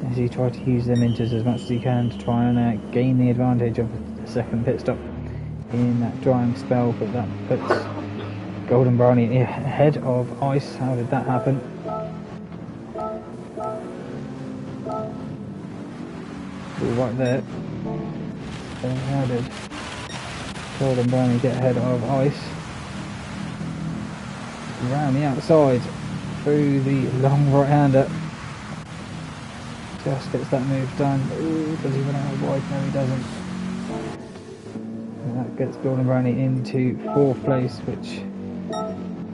as he tries to use them inters as much as he can to try and gain the advantage of the second pit stop in that drying spell, but that puts Golden Brownie ahead of Ice. How did that happen? All right there. So how did Golden Brownie get ahead of Ice? Around the outside through the long right-hander. Just gets that move done. Ooh, does he run out wide? No, he doesn't. And that gets Golden Brownie into 4th place, which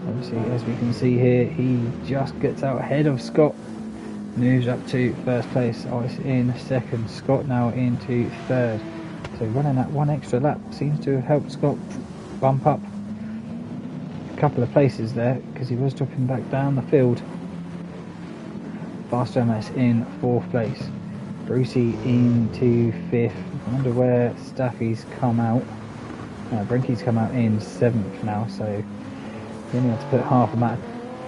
obviously, as we can see here, he just gets out ahead of Scott. Moves up to 1st place. Ice in 2nd. Scott now into 3rd. So running that one extra lap seems to have helped Scott bump up a couple of places there, because he was dropping back down the field. Fast MS in 4th place. Brucey into 5th. I wonder where Staffy's come out. Brinky's come out in 7th now, so he only had to put half of that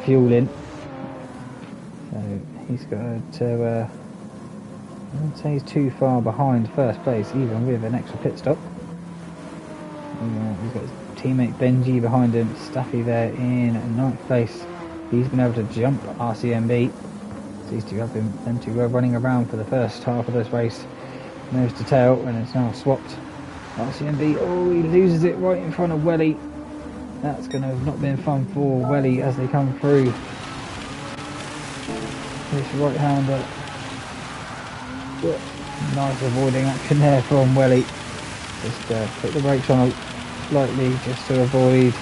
fuel in. So he's got to, I wouldn't say he's too far behind 1st place, even with an extra pit stop. He's got his teammate Benji behind him. Staffy there in 9th place. He's been able to jump RCMB. These two have been them two were running around for the first half of this race, nose to tail, and it's now swapped. RCMB, oh, he loses it right in front of Welly. That's going to have not been fun for Welly as they come through. This right-hander. Nice avoiding action there from Welly. Just put the brakes on slightly just to avoid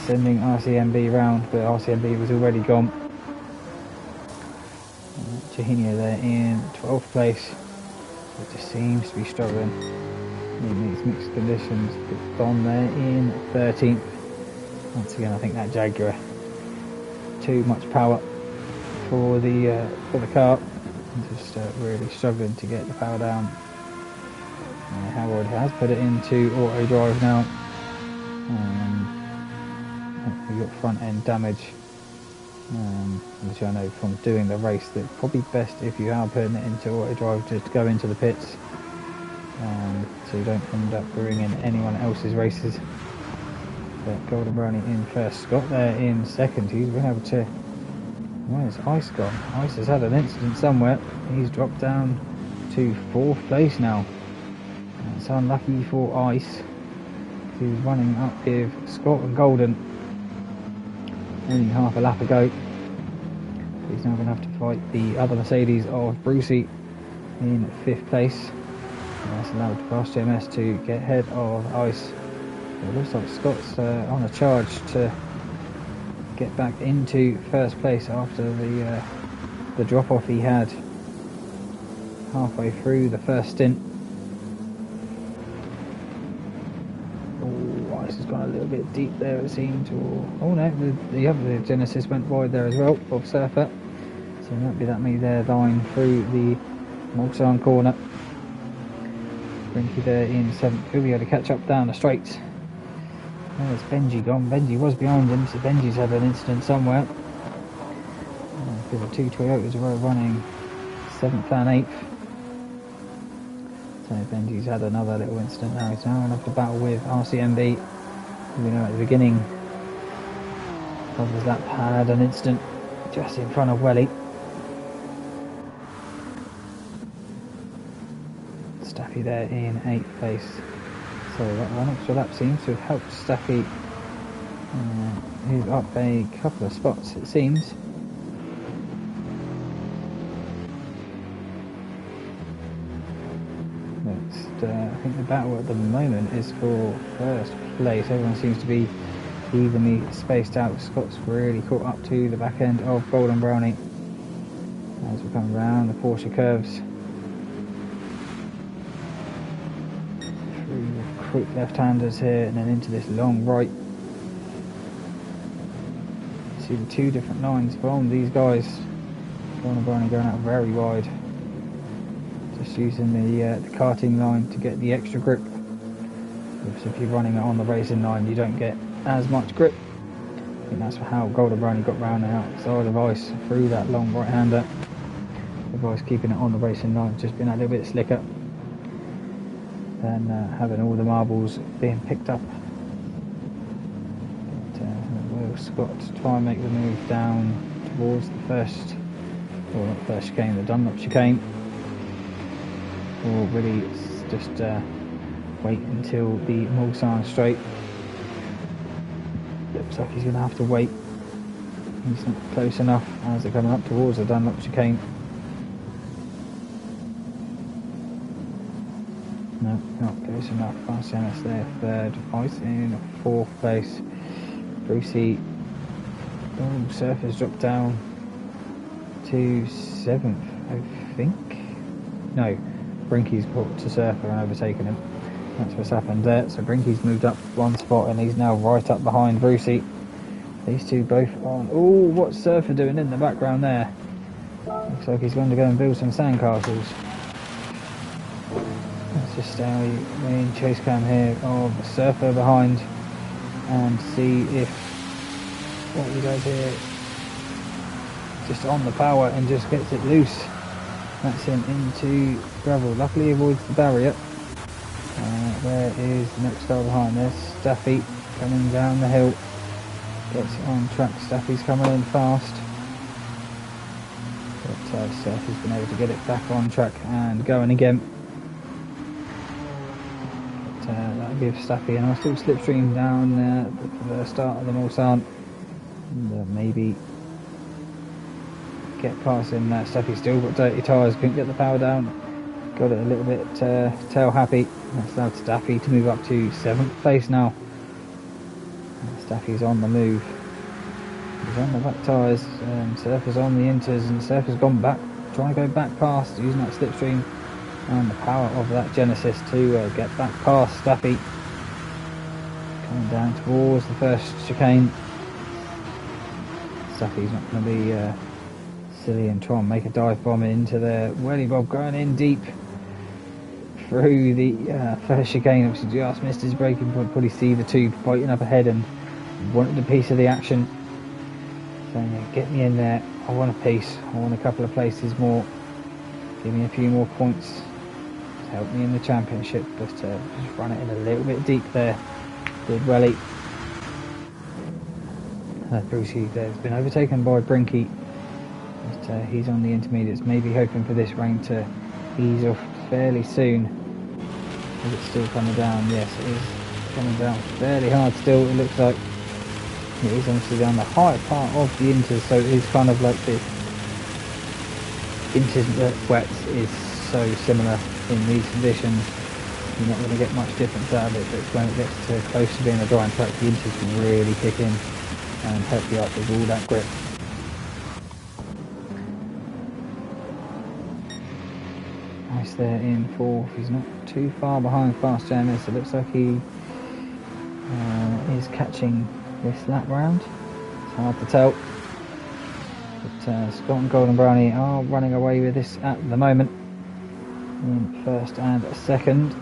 sending RCMB round, but RCMB was already gone. Jahenia there in 12th place. It just seems to be struggling in these mixed conditions. But Don there in 13th. Once again, I think that Jaguar, too much power for the car. Just really struggling to get the power down. Howard has put it into auto drive now. you got front end damage. Which I know from doing the race that probably best if you are putting it into auto drive just to go into the pits, so you don't end up ruining anyone else's races. But Golden Brownie in first, Scott there in second. He's been able to. Where's Ice gone? Ice has had an incident somewhere. He's dropped down to 4th place now. It's unlucky for Ice. He was running up with Scott and Golden. Only half a lap ago. He's now going to have to fight the other Mercedes of Brucey in 5th place. And that's allowed Fast GMS to get ahead of Ice. It looks like Scott's on a charge to get back into first place after the drop off he had halfway through the first stint. Oh, Ice has gone a little bit deep there, it seemed. Oh no, the other Genesis went wide there as well of Surfer, so there won't be that many there lying through the Mulsanne corner. Brinky there in 7th. He'll be able to catch up down the straight. There's Benji gone. Benji was behind him, so Benji's had an incident somewhere. Because the two Toyotas were running 7th and 8th. So Benji's had another little incident now. He's now going to have to battle with RCMB. We know at the beginning of that had an incident just in front of Welly. Staffy there in 8th place. So that one extra lap seems to have helped Staffy move up a couple of spots, it seems. I think the battle at the moment is for first place. Everyone seems to be evenly spaced out. Scott's really caught up to the back end of Golden Brownie as we come around the Porsche curves. Quick left-handers here and then into this long right. See the two different lines from these guys. Golden Brownie going out very wide, just using the karting line to get the extra grip. So if you're running it on the racing line, you don't get as much grip. I think that's how Golden Brownie got round the outside of Ice through that long right-hander. The guys keeping it on the racing line, just being a little bit slicker than having all the marbles being picked up. But, will Scott try and make the move down towards the first, or not first chicane, the Dunlop chicane, or really just wait until the Mulsanne straight? Looks like he's going to have to wait. He's not close enough as they're coming up towards the Dunlop chicane. No, not close enough. RCMS there, 3rd. Ice in 4th place. Brucey. Oh, Surfer's dropped down to 7th, I think. No, Brinky's caught to Surfer and overtaken him. That's what's happened there. So Brinky's moved up one spot and he's now right up behind Brucey. These two both on. Oh, what's Surfer doing in the background there? Looks like he's going to go and build some sandcastles. Just stay in chase cam here of Surfer behind and see if what he does here, just on the power and just gets it loose. That's him into gravel. Luckily he avoids the barrier. Where is the next car behind this? Staffy coming down the hill, gets it on track. Staffy's coming in fast, but Surfer's been able to get it back on track and going again. That'll give Staffy a nice little slipstream down for the start of the Mulsanne, and maybe get past him. Staffy's still got dirty tyres, couldn't get the power down, got it a little bit tail happy. That's allowed Staffy to move up to 7th place now. Staffy's on the move, he's on the back tyres, Surfer's on the inters, and Surfer's gone back, trying to go back past, using that slipstream and the power of that Genesis to get back past Staffy. Coming down towards the first chicane. Staffy's not going to be silly and try and make a dive bomb into the whirly bob, going in deep through the first chicane. Obviously just missed his braking point. Probably see the two fighting up ahead and wanted a piece of the action. So yeah, get me in there. I want a piece. I want a couple of places more. Give me a few more points to help me in the championship. But just run it in a little bit deep there. Did Welly. Brucey there's been overtaken by Brinky. But he's on the intermediates. Maybe hoping for this rain to ease off fairly soon. Is it still coming down? Yes, it is coming down fairly hard still. It looks like it is obviously down the higher part of the inters, so it is kind of like the inters wets is so similar in these conditions. You're not going to get much difference out of it, but when it gets to close to being a drying track, the inters can really kick in and help you out with all that grip. Nice there in fourth. He's not too far behind Fast JMS. It looks like he is catching this lap round. It's hard to tell. But Scott and Golden Brownie are running away with this at the moment. In first and second.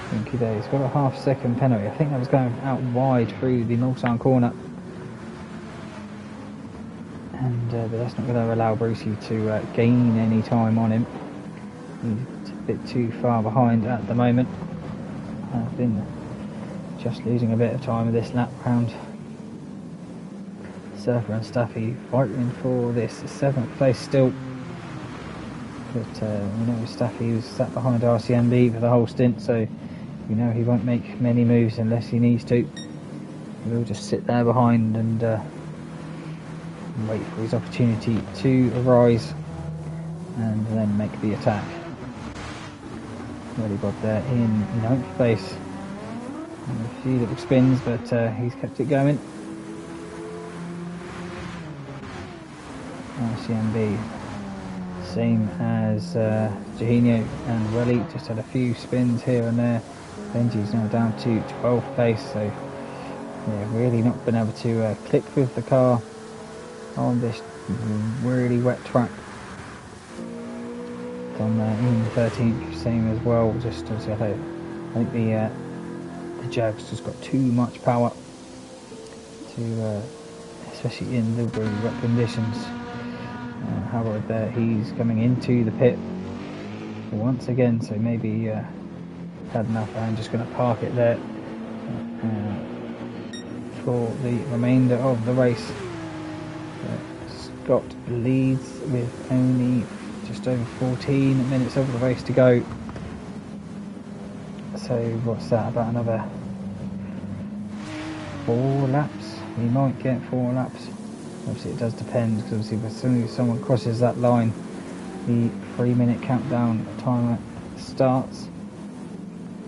Thinky there. He's got a half-second penalty. I think that was going out wide through the Mulsanne corner. And but that's not going to allow Brucey to gain any time on him. He's a bit too far behind at the moment. I've been just losing a bit of time with this lap round. Surfer and Staffy fighting for this 7th place still. But you know, Staffy was sat behind RCMB for the whole stint, so you know he won't make many moves unless he needs to. He'll just sit there behind and wait for his opportunity to arise and then make the attack. Really got there in 9th place. And a few little spins, but he's kept it going. RCMB, same as Juninho and Welly, just had a few spins here and there. Benji's now down to 12th place, so yeah, really not been able to click with the car on this really wet track. On in 13th, same as well. Just as I think the Jag's just got too much power to, especially in the really wet conditions. Howard there, he's coming into the pit once again, so maybe had enough. I'm just going to park it there for the remainder of the race. Scott leads with only just over 14 minutes of the race to go. So what's that, about another 4 laps? He might get 4 laps. Obviously it does depend, because obviously as soon as someone crosses that line, the 3-minute countdown timer starts.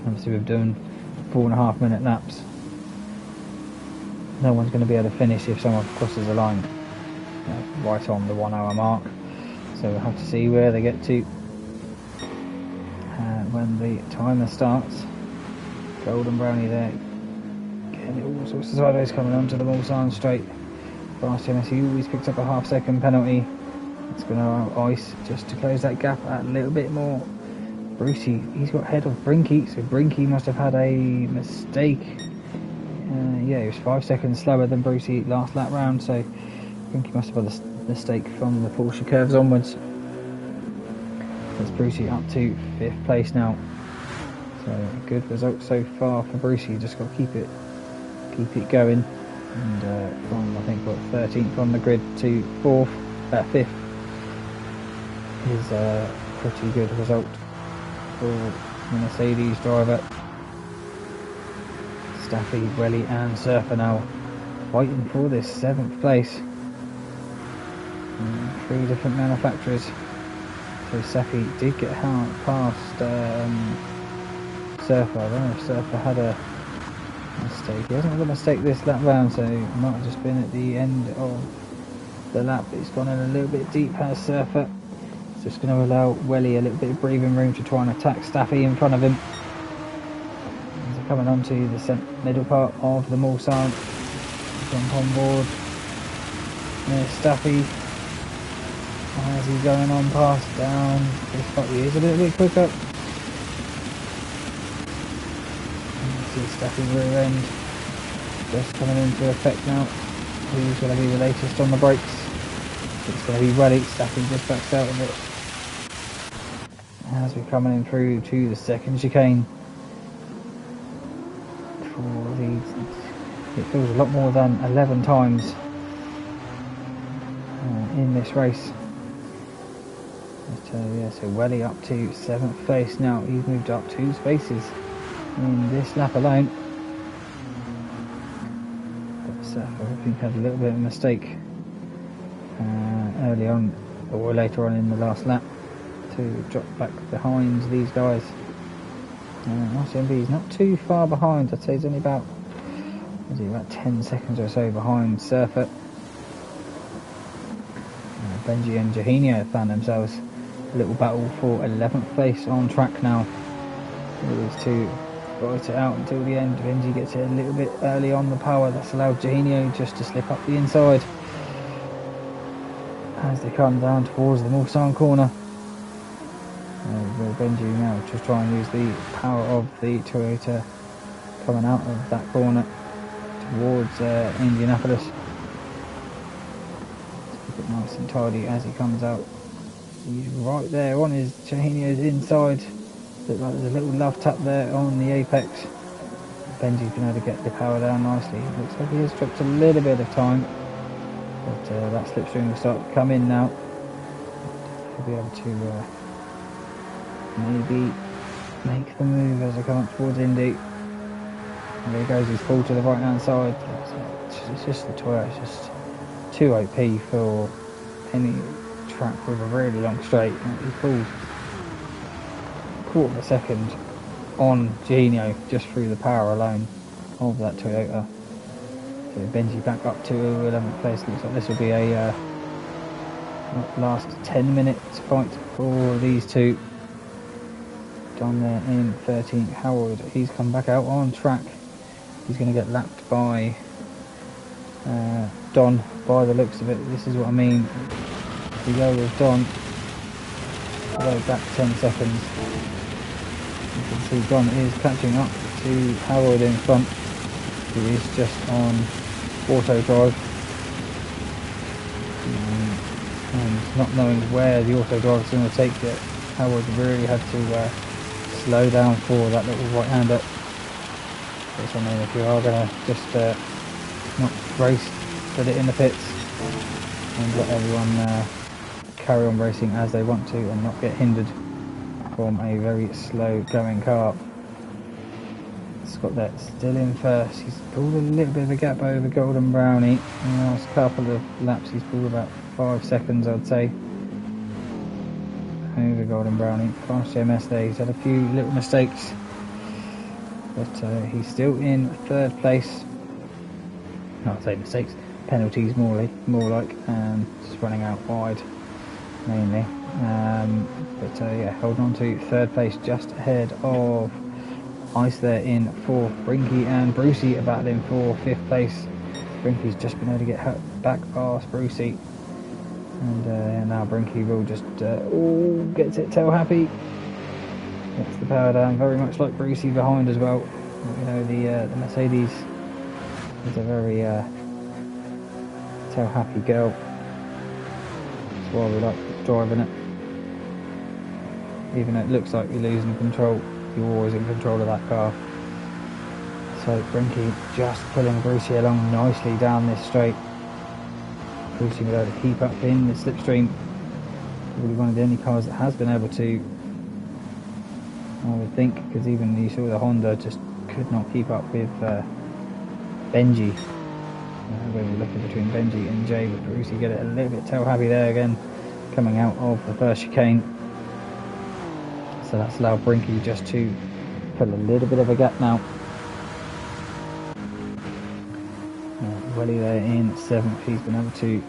Obviously we've done 4.5 minute laps. No one's going to be able to finish if someone crosses the line right on the 1 hour mark. So we'll have to see where they get to when the timer starts. Golden Brownie there, getting it all sorts of sideways, coming onto the Mulsanne straight. Fast JMS, he always picks up a half-second penalty. It's going to allow Ice just to close that gap a little bit more. Brucey, he's got ahead of Brinky, so Brinky must have had a mistake. Yeah, he was 5 seconds slower than Brucey last lap round, so Brinky must have had a mistake from the Porsche curves onwards. That's Brucey up to 5th place now. So a good result so far for Brucey. Just got to keep it going. And from I think 13th on the grid to 5th is a pretty good result for the Mercedes driver. Staffy, Welly and Surfer now fighting for this 7th place. 3 different manufacturers. So Staffy did get past Surfer. I don't know if Surfer had a mistake. He hasn't had a mistake this lap round, so it might have just been at the end of the lap. He's gone in a little bit deep, has Surfer. It's just going to allow Welly a little bit of breathing room to try and attack Staffy in front of him. As they're coming onto the middle part of the Mulsanne, jump on board. There's Staffy. As he's going on past down, this spot he is a little bit quicker. See Staffy rear end. just coming into effect now. Who's going to be the latest on the brakes? It's going to be Welly. Staffy just backs out of it. As we're coming in through to the second chicane. It feels a lot more than 11 times in this race. But, yeah, so Welly up to 7th place now. He's moved up 2 spaces in this lap alone. But Surfer, I think, had a little bit of a mistake early on, or later on in the last lap, to drop back behind these guys. RCMB is not too far behind. I'd say he's only about 10 seconds or so behind Surfer. Benji and Johinio found themselves a little battle for 11th place on track now. These two fight it out until the end. Benji gets it a little bit early on the power. That's allowed Johinio just to slip up the inside as they come down towards the Mulsanne corner. Benji now just try and use the power of the Toyota coming out of that corner towards Indianapolis. Keep it nice and tidy as he comes out. He's right there on his Johinio's inside. Looks like there's a little love tap there on the apex. Benji's been able to get the power down nicely. Looks like he has dropped a little bit of time, but that slipstream will start to come in now. He'll be able to maybe make the move as I come up towards Indy. And there he goes, he's pulled to the right hand side. It's just the Toyota, it's just too OP for any track with a really long straight. He pulled a quarter of a second on Johinio just through the power alone of that Toyota. So Benji back up to 11th place. Looks like this will be a last 10 minutes fight for these two. Don there in 13th. Howard, he's come back out on track. He's going to get lapped by Don by the looks of it. This is what I mean. If we go with Don, go back 10 seconds. You can see Don is catching up to Howard in front, who is just on auto drive. And not knowing where the auto drive is going to take it, Howard really had to slow down for that little right-hander. That's what I mean, if you are going to just not race, put it in the pits and let everyone carry on racing as they want to and not get hindered from a very slow going car. Scott there still in first. He's pulled a little bit of a gap over Golden Brownie. In the last couple of laps he's pulled about 5 seconds, I'd say, over Golden Brownie. Fast JMS there, he's had a few little mistakes, but he's still in 3rd place. Not say mistakes, penalties more like, just running out wide mainly. But yeah, holding on to 3rd place, just ahead of Ice there in 4th. Brinky and Brucey are battling for 5th place. Brinky's just been able to get back past Brucey. And now Brinky will just gets it tail happy. Gets the power down, very much like Brucey behind as well. You know, the Mercedes is a very tail happy girl. That's why we like driving it. Even though it looks like you're losing control, you're always in control of that car. So Brinky just pulling Brucey along nicely down this straight. Brucey will be able to keep up in the slipstream. Probably one of the only cars that has been able to, I would think, because even you saw the Honda just could not keep up with Benji. When we're looking between Benji and Jay, but Brucey get it a little bit tail happy there again, coming out of the first chicane. So that's allowed Brinky just to put a little bit of a gap now. Welly there in 7th, he's been able to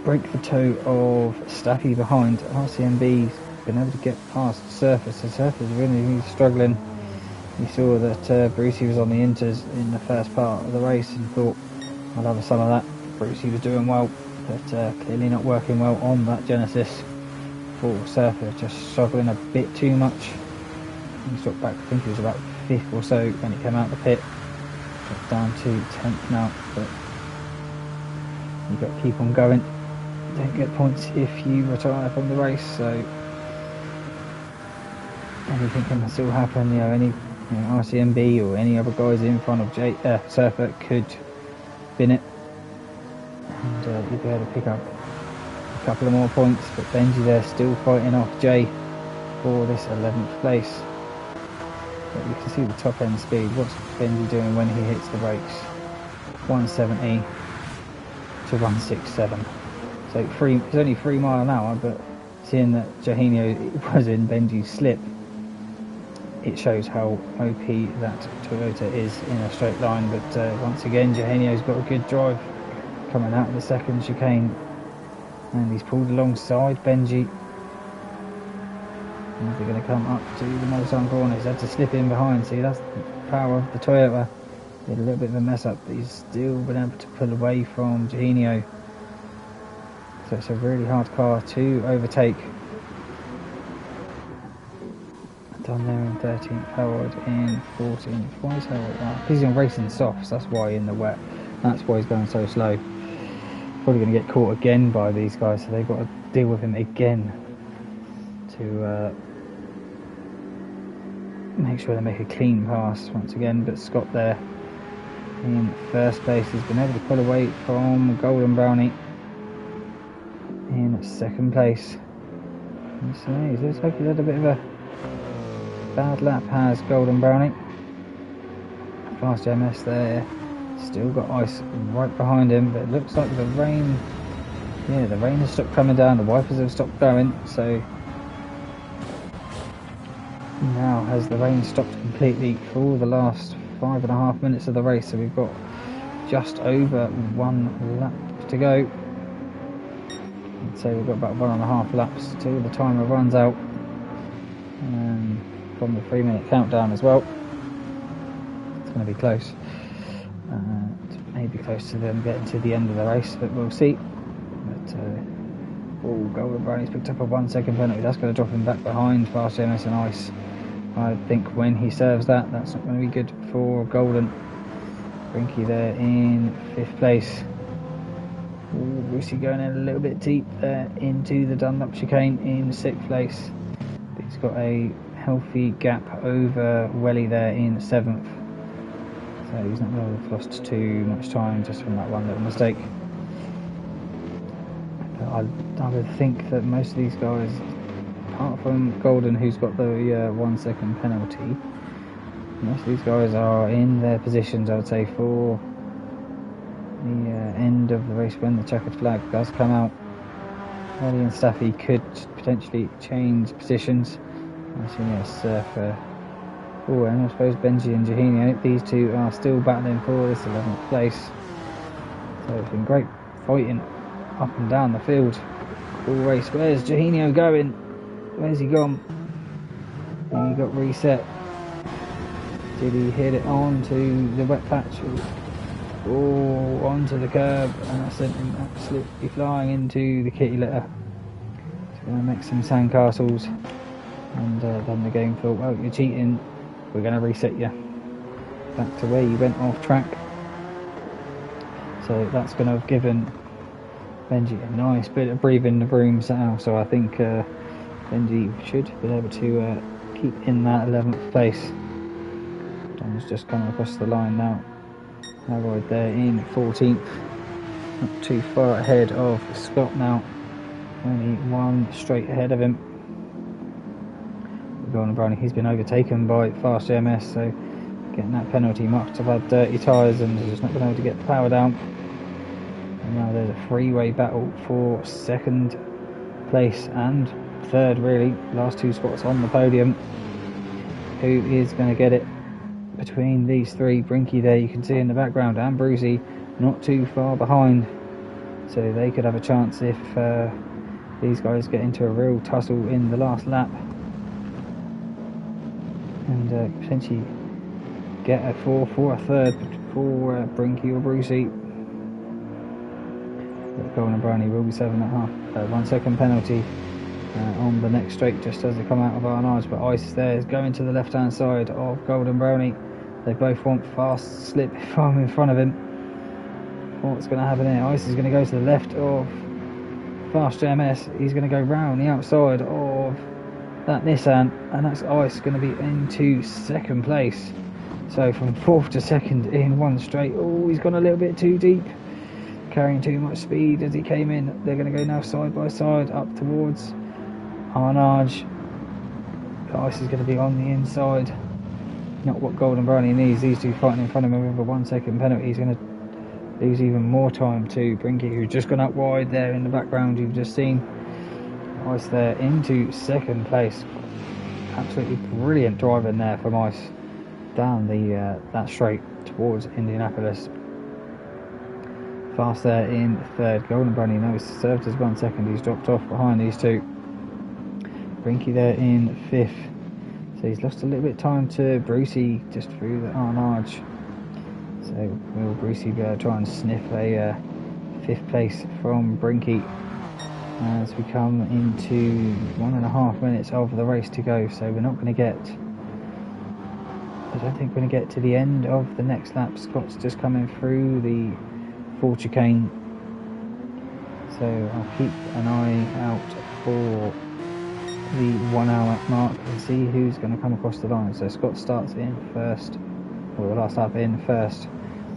break the toe of Staffy behind. RCMB's been able to get past Surfer, so Surfer's really struggling. You saw that Brucey was on the inters in the first part of the race and thought, I'll have some of that. Brucey was doing well, but clearly not working well on that Genesis. For Surfer, just struggling a bit too much. He's dropped back, I think he was about 5th or so when he came out of the pit. down to 10th now, but you've got to keep on going. Don't get points if you retire from the race, so anything can still happen. Any RCMB or any other guys in front of Surfer could bin it, and you'll be able to pick up a couple of more points. But Benji there still fighting off Jay for this 11th place. But you can see the top end speed. What's Benji doing when he hits the brakes? 170 to 167. So it's only 3 miles an hour, but seeing that Jorginho was in Benji's slip, it shows how OP that Toyota is in a straight line. But once again, Jorginho's got a good drive coming out of the second chicane, and he's pulled alongside Benji. And they're going to come up to the Mulsanne corner. He's had to slip in behind. See, that's the power of the Toyota. Did a little bit of a mess up, but he's still been able to pull away from Jorginho. So it's a really hard car to overtake. Done there in 13th, Howard in 14th. Why is Howard? Because he's on racing softs, that's why in the wet. That's why he's going so slow. Probably going to get caught again by these guys, so they've got to deal with him again to make sure they make a clean pass once again. But Scott there in first place, he's been able to pull away from Golden Brownie in second place. So it looks like he's had a bit of a bad lap, has Golden Brownie. Fast MS there, still got ice right behind him, but it looks like the rain has stopped coming down, the wipers have stopped going. So now has the rain stopped completely for the last 5.5 minutes of the race, so we've got just over 1 lap to go. So we've got about 1.5 laps till the timer runs out, from the 3-minute countdown as well. It's going to be close. Maybe close to them getting to the end of the race, but we'll see. But Golden Brownie's picked up a 1 second penalty. That's going to drop him back behind Fast MS and Ice. I think when he serves that, that's not going to be good for Golden. Brinky there in 5th place. Lucy going in a little bit deep there into the Dunlop chicane in 6th place. But he's got a healthy gap over Welly there in 7th. So he's not going to have lost too much time just from that one little mistake. But I would think that most of these guys, apart from Golden who's got the 1 second penalty, most of these guys are in their positions, I would say, for the end of the race when the checkered flag does come out. Welly and Staffy could potentially change positions. I see Surfer. And I suppose Benji and Jorginho, these two are still battling for this 11th place. So it's been great fighting up and down the field all race. Where's Jorginho going? Where's he gone? And he got reset. Did he hit it onto the wet patch? Or onto the curb, and that sent him absolutely flying into the kitty litter. It's going to make some sandcastles, and then the game thought, well, you're cheating, we're going to reset you back to where you went off track. So that's going to have given Benji a nice bit of breathing room now. So I think Benji should be able to keep in that 11th place. Don's just coming across the line now. Howard there in 14th, not too far ahead of Scott now, only one straight ahead of him. Golden Brownie, he's been overtaken by Fast MS, so getting that penalty must have had dirty tyres and he's just not been able to get the power down. And now there's a three-way battle for 2nd place and 3rd, really, last 2 spots on the podium. Who is going to get it between these 3? Brinky there, you can see in the background, and Brucey not too far behind, so they could have a chance if these guys get into a real tussle in the last lap and potentially get a 4 for a 3rd for Brinky or Brucey. Golden Brownie will be 7.5, 1 second penalty on the next straight just as they come out of our eyes. But Ice there is going to the left hand side of Golden Brownie. They both want fast slip if I'm in front of him. What's going to happen here? Ice is going to go to the left of Fast JMS. He's going to go round the outside of that Nissan, and that's Ice going to be into second place. So from fourth to second in one straight. Oh, he's gone a little bit too deep, carrying too much speed as he came in. They're going to go now side by side up towards Arnage. Ice is going to be on the inside. Not what Golden Brownie needs. These two fighting in front of him with a 1 second penalty. He's going to lose even more time to Brinky, who's just gone up wide there in the background. You've just seen Ice there into second place. Absolutely brilliant driving there from Ice down the that straight towards Indianapolis. Fast there in third. Golden Brownie now served as 1 second. He's dropped off behind these two. Brinky there in fifth. So he's lost a little bit of time to Brucey just through the Arnage. So will Brucey be able to try and sniff a fifth place from Brinky as we come into 1.5 minutes of the race to go. So we're not going to get, I don't think we're going to get to the end of the next lap. Scott's just coming through the full chicane. So I'll keep an eye out for the 1 hour mark and see who's going to come across the line. So Scott starts in first, or the last lap in first.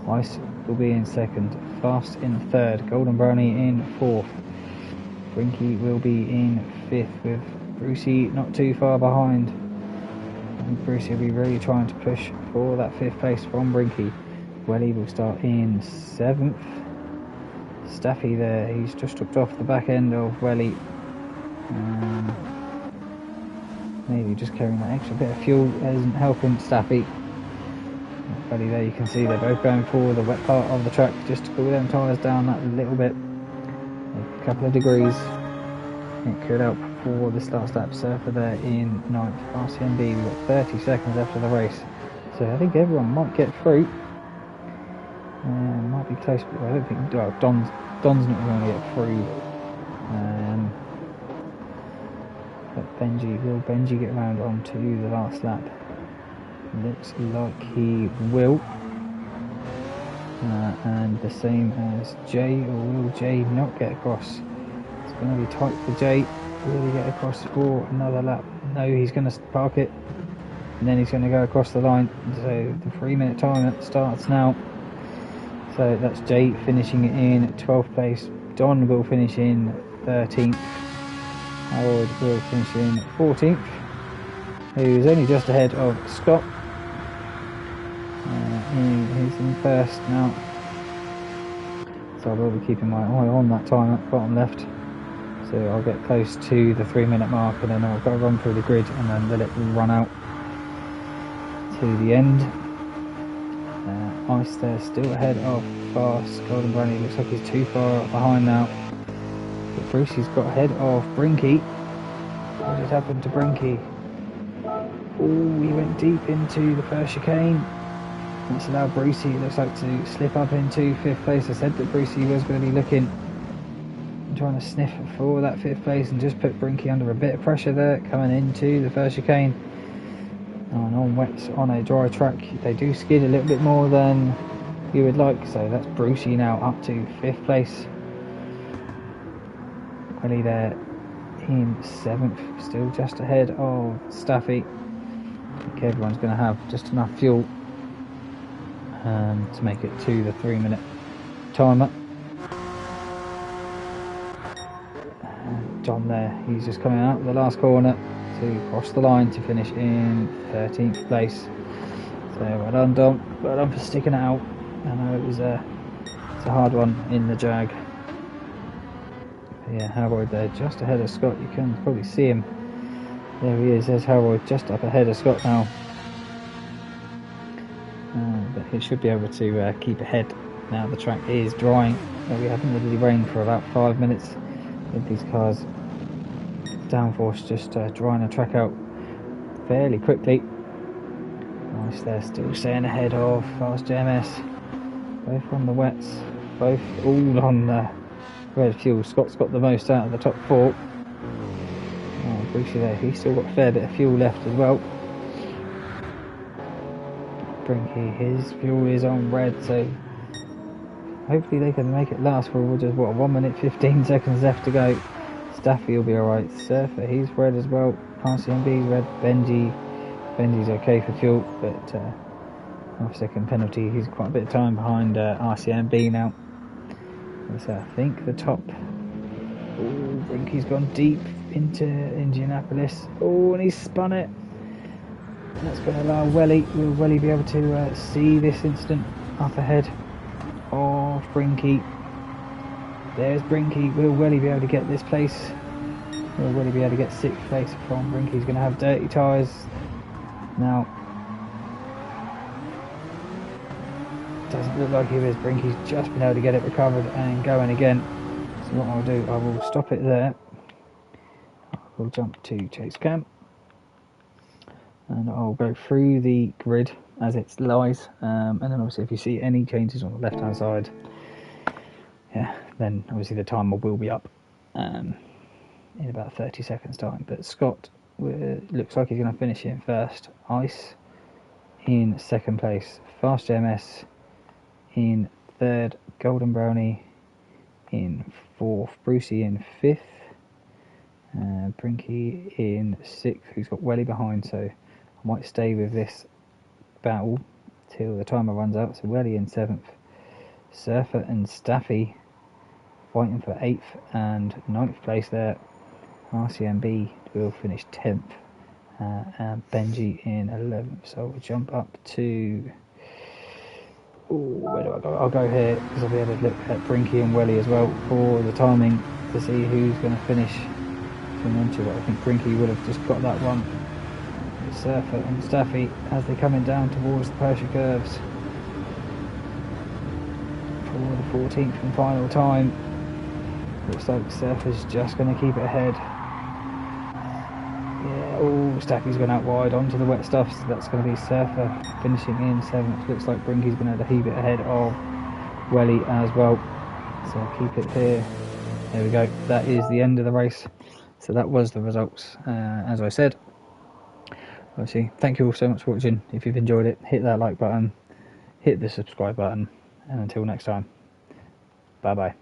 Ice will be in second. Fast in third. Golden Brownie in fourth. Brinky will be in fifth, with Brucey not too far behind. And Brucey will be really trying to push for that fifth place from Brinky. Welly will start in seventh. Staffy there, he's just dropped off the back end of Welly. Maybe just carrying that extra bit of fuel isn't helping Staffy. Welly there, you can see they're both going for the wet part of the track just to cool them tyres down that little bit. A couple of degrees. It could help for this last lap. Surfer there in ninth. RCMB, we've got 30 seconds after the race. So I think everyone might get through. Might be close, but I don't think Don's not going to get through. But Benji get round onto the last lap? Looks like he will. And the same as Jay, or will Jay not get across? It's going to be tight for Jay. Will he get across for another lap? No, he's going to park it, and then he's going to go across the line. So the 3 minute timer starts now. So that's Jay finishing in 12th place. Don will finish in 13th. Harold will finish in 14th. Who's only just ahead of Scott. He's in first now. So I will be keeping my eye on that time at bottom left. So I'll get close to the 3 minute mark, and then I've got to run through the grid and then let it run out to the end. Ice there still ahead of Fast. Golden Brownie looks like he's too far behind now. But Brucey's got ahead of Brinky. What has happened to Brinky? Oh, he went deep into the first chicane. That's allowed Brucey, it looks like, to slip up into fifth place. I said that Brucey was going to be looking and trying to sniff for that fifth place and just put Brinky under a bit of pressure there coming into the first chicane. And on wets, on a dry track, they do skid a little bit more than you would like. So that's Brucey now up to fifth place. Welly there in seventh, still just ahead of Staffy. I think everyone's going to have just enough fuel to make it to the 3 minute timer. John there, he's just coming out of the last corner to cross the line to finish in 13th place. So well done, Dom. Well done for sticking it out. I know it's a hard one in the Jag. But yeah, Harold there just ahead of Scott. You can probably see him. There he is. There's Harold just up ahead of Scott now. But he should be able to keep ahead now. The track is drying. We haven't really rained for about 5 minutes with these cars. Downforce just drying the track out fairly quickly. Nice there, still staying ahead of Fast JMS. Both on the wets, both all on red fuel. Scott's got the most out of the top four. Brucey there, he's still got a fair bit of fuel left as well. Brinky, his fuel is on red, so hopefully they can make it last for just, what, 1 minute 15 seconds left to go. Staffy will be alright. Surfer, he's red as well. RCMB's red. Benji's okay for fuel, but half-second penalty. He's quite a bit of time behind RCMB now. So I think the top. Oh, Brinky's gone deep into Indianapolis. Oh, and he's spun it. That's going to allow Welly. Will Welly be able to see this incident up ahead of Brinky? There's Brinky. Will Welly be able to get this place? Will Welly be able to get 6th place from Brinky? He's going to have dirty tyres now. Doesn't look like he is. Brinky's just been able to get it recovered and going again. So what I'll do, I will stop it there. We'll jump to chase cam, and I'll go through the grid as it lies, and then obviously if you see any changes on the left hand side, yeah, then obviously the timer will be up in about 30 seconds time. But Scott looks like he's going to finish in first, Ice in second place, Fast JMS in third, Golden Brownie in fourth, Brucey in fifth, Brinky in sixth, who's got Welly behind, so I might stay with this battle till the timer runs out. So Welly in seventh, Surfer and Staffy fighting for 8th and 9th place there. RCMB will finish 10th, and Benji in 11th. So we'll jump up to, where do I go? I'll go here because I'll be able to look at Brinky and Welly as well for the timing to see who's going to finish. But I think Brinky would have just got that one. Surfer and Staffy as they're coming down towards the Persia curves for the 14th and final time. Looks like Surfer's just going to keep it ahead. Yeah, oh, Staffy's gone out wide onto the wet stuff, so that's going to be Surfer finishing in 7th. Looks like Brinky's been able to heave it ahead of Welly as well. So keep it here. There we go. That is the end of the race. So that was the results, as I said. Obviously, thank you all so much for watching. If you've enjoyed it, hit that like button, hit the subscribe button, and until next time, bye bye.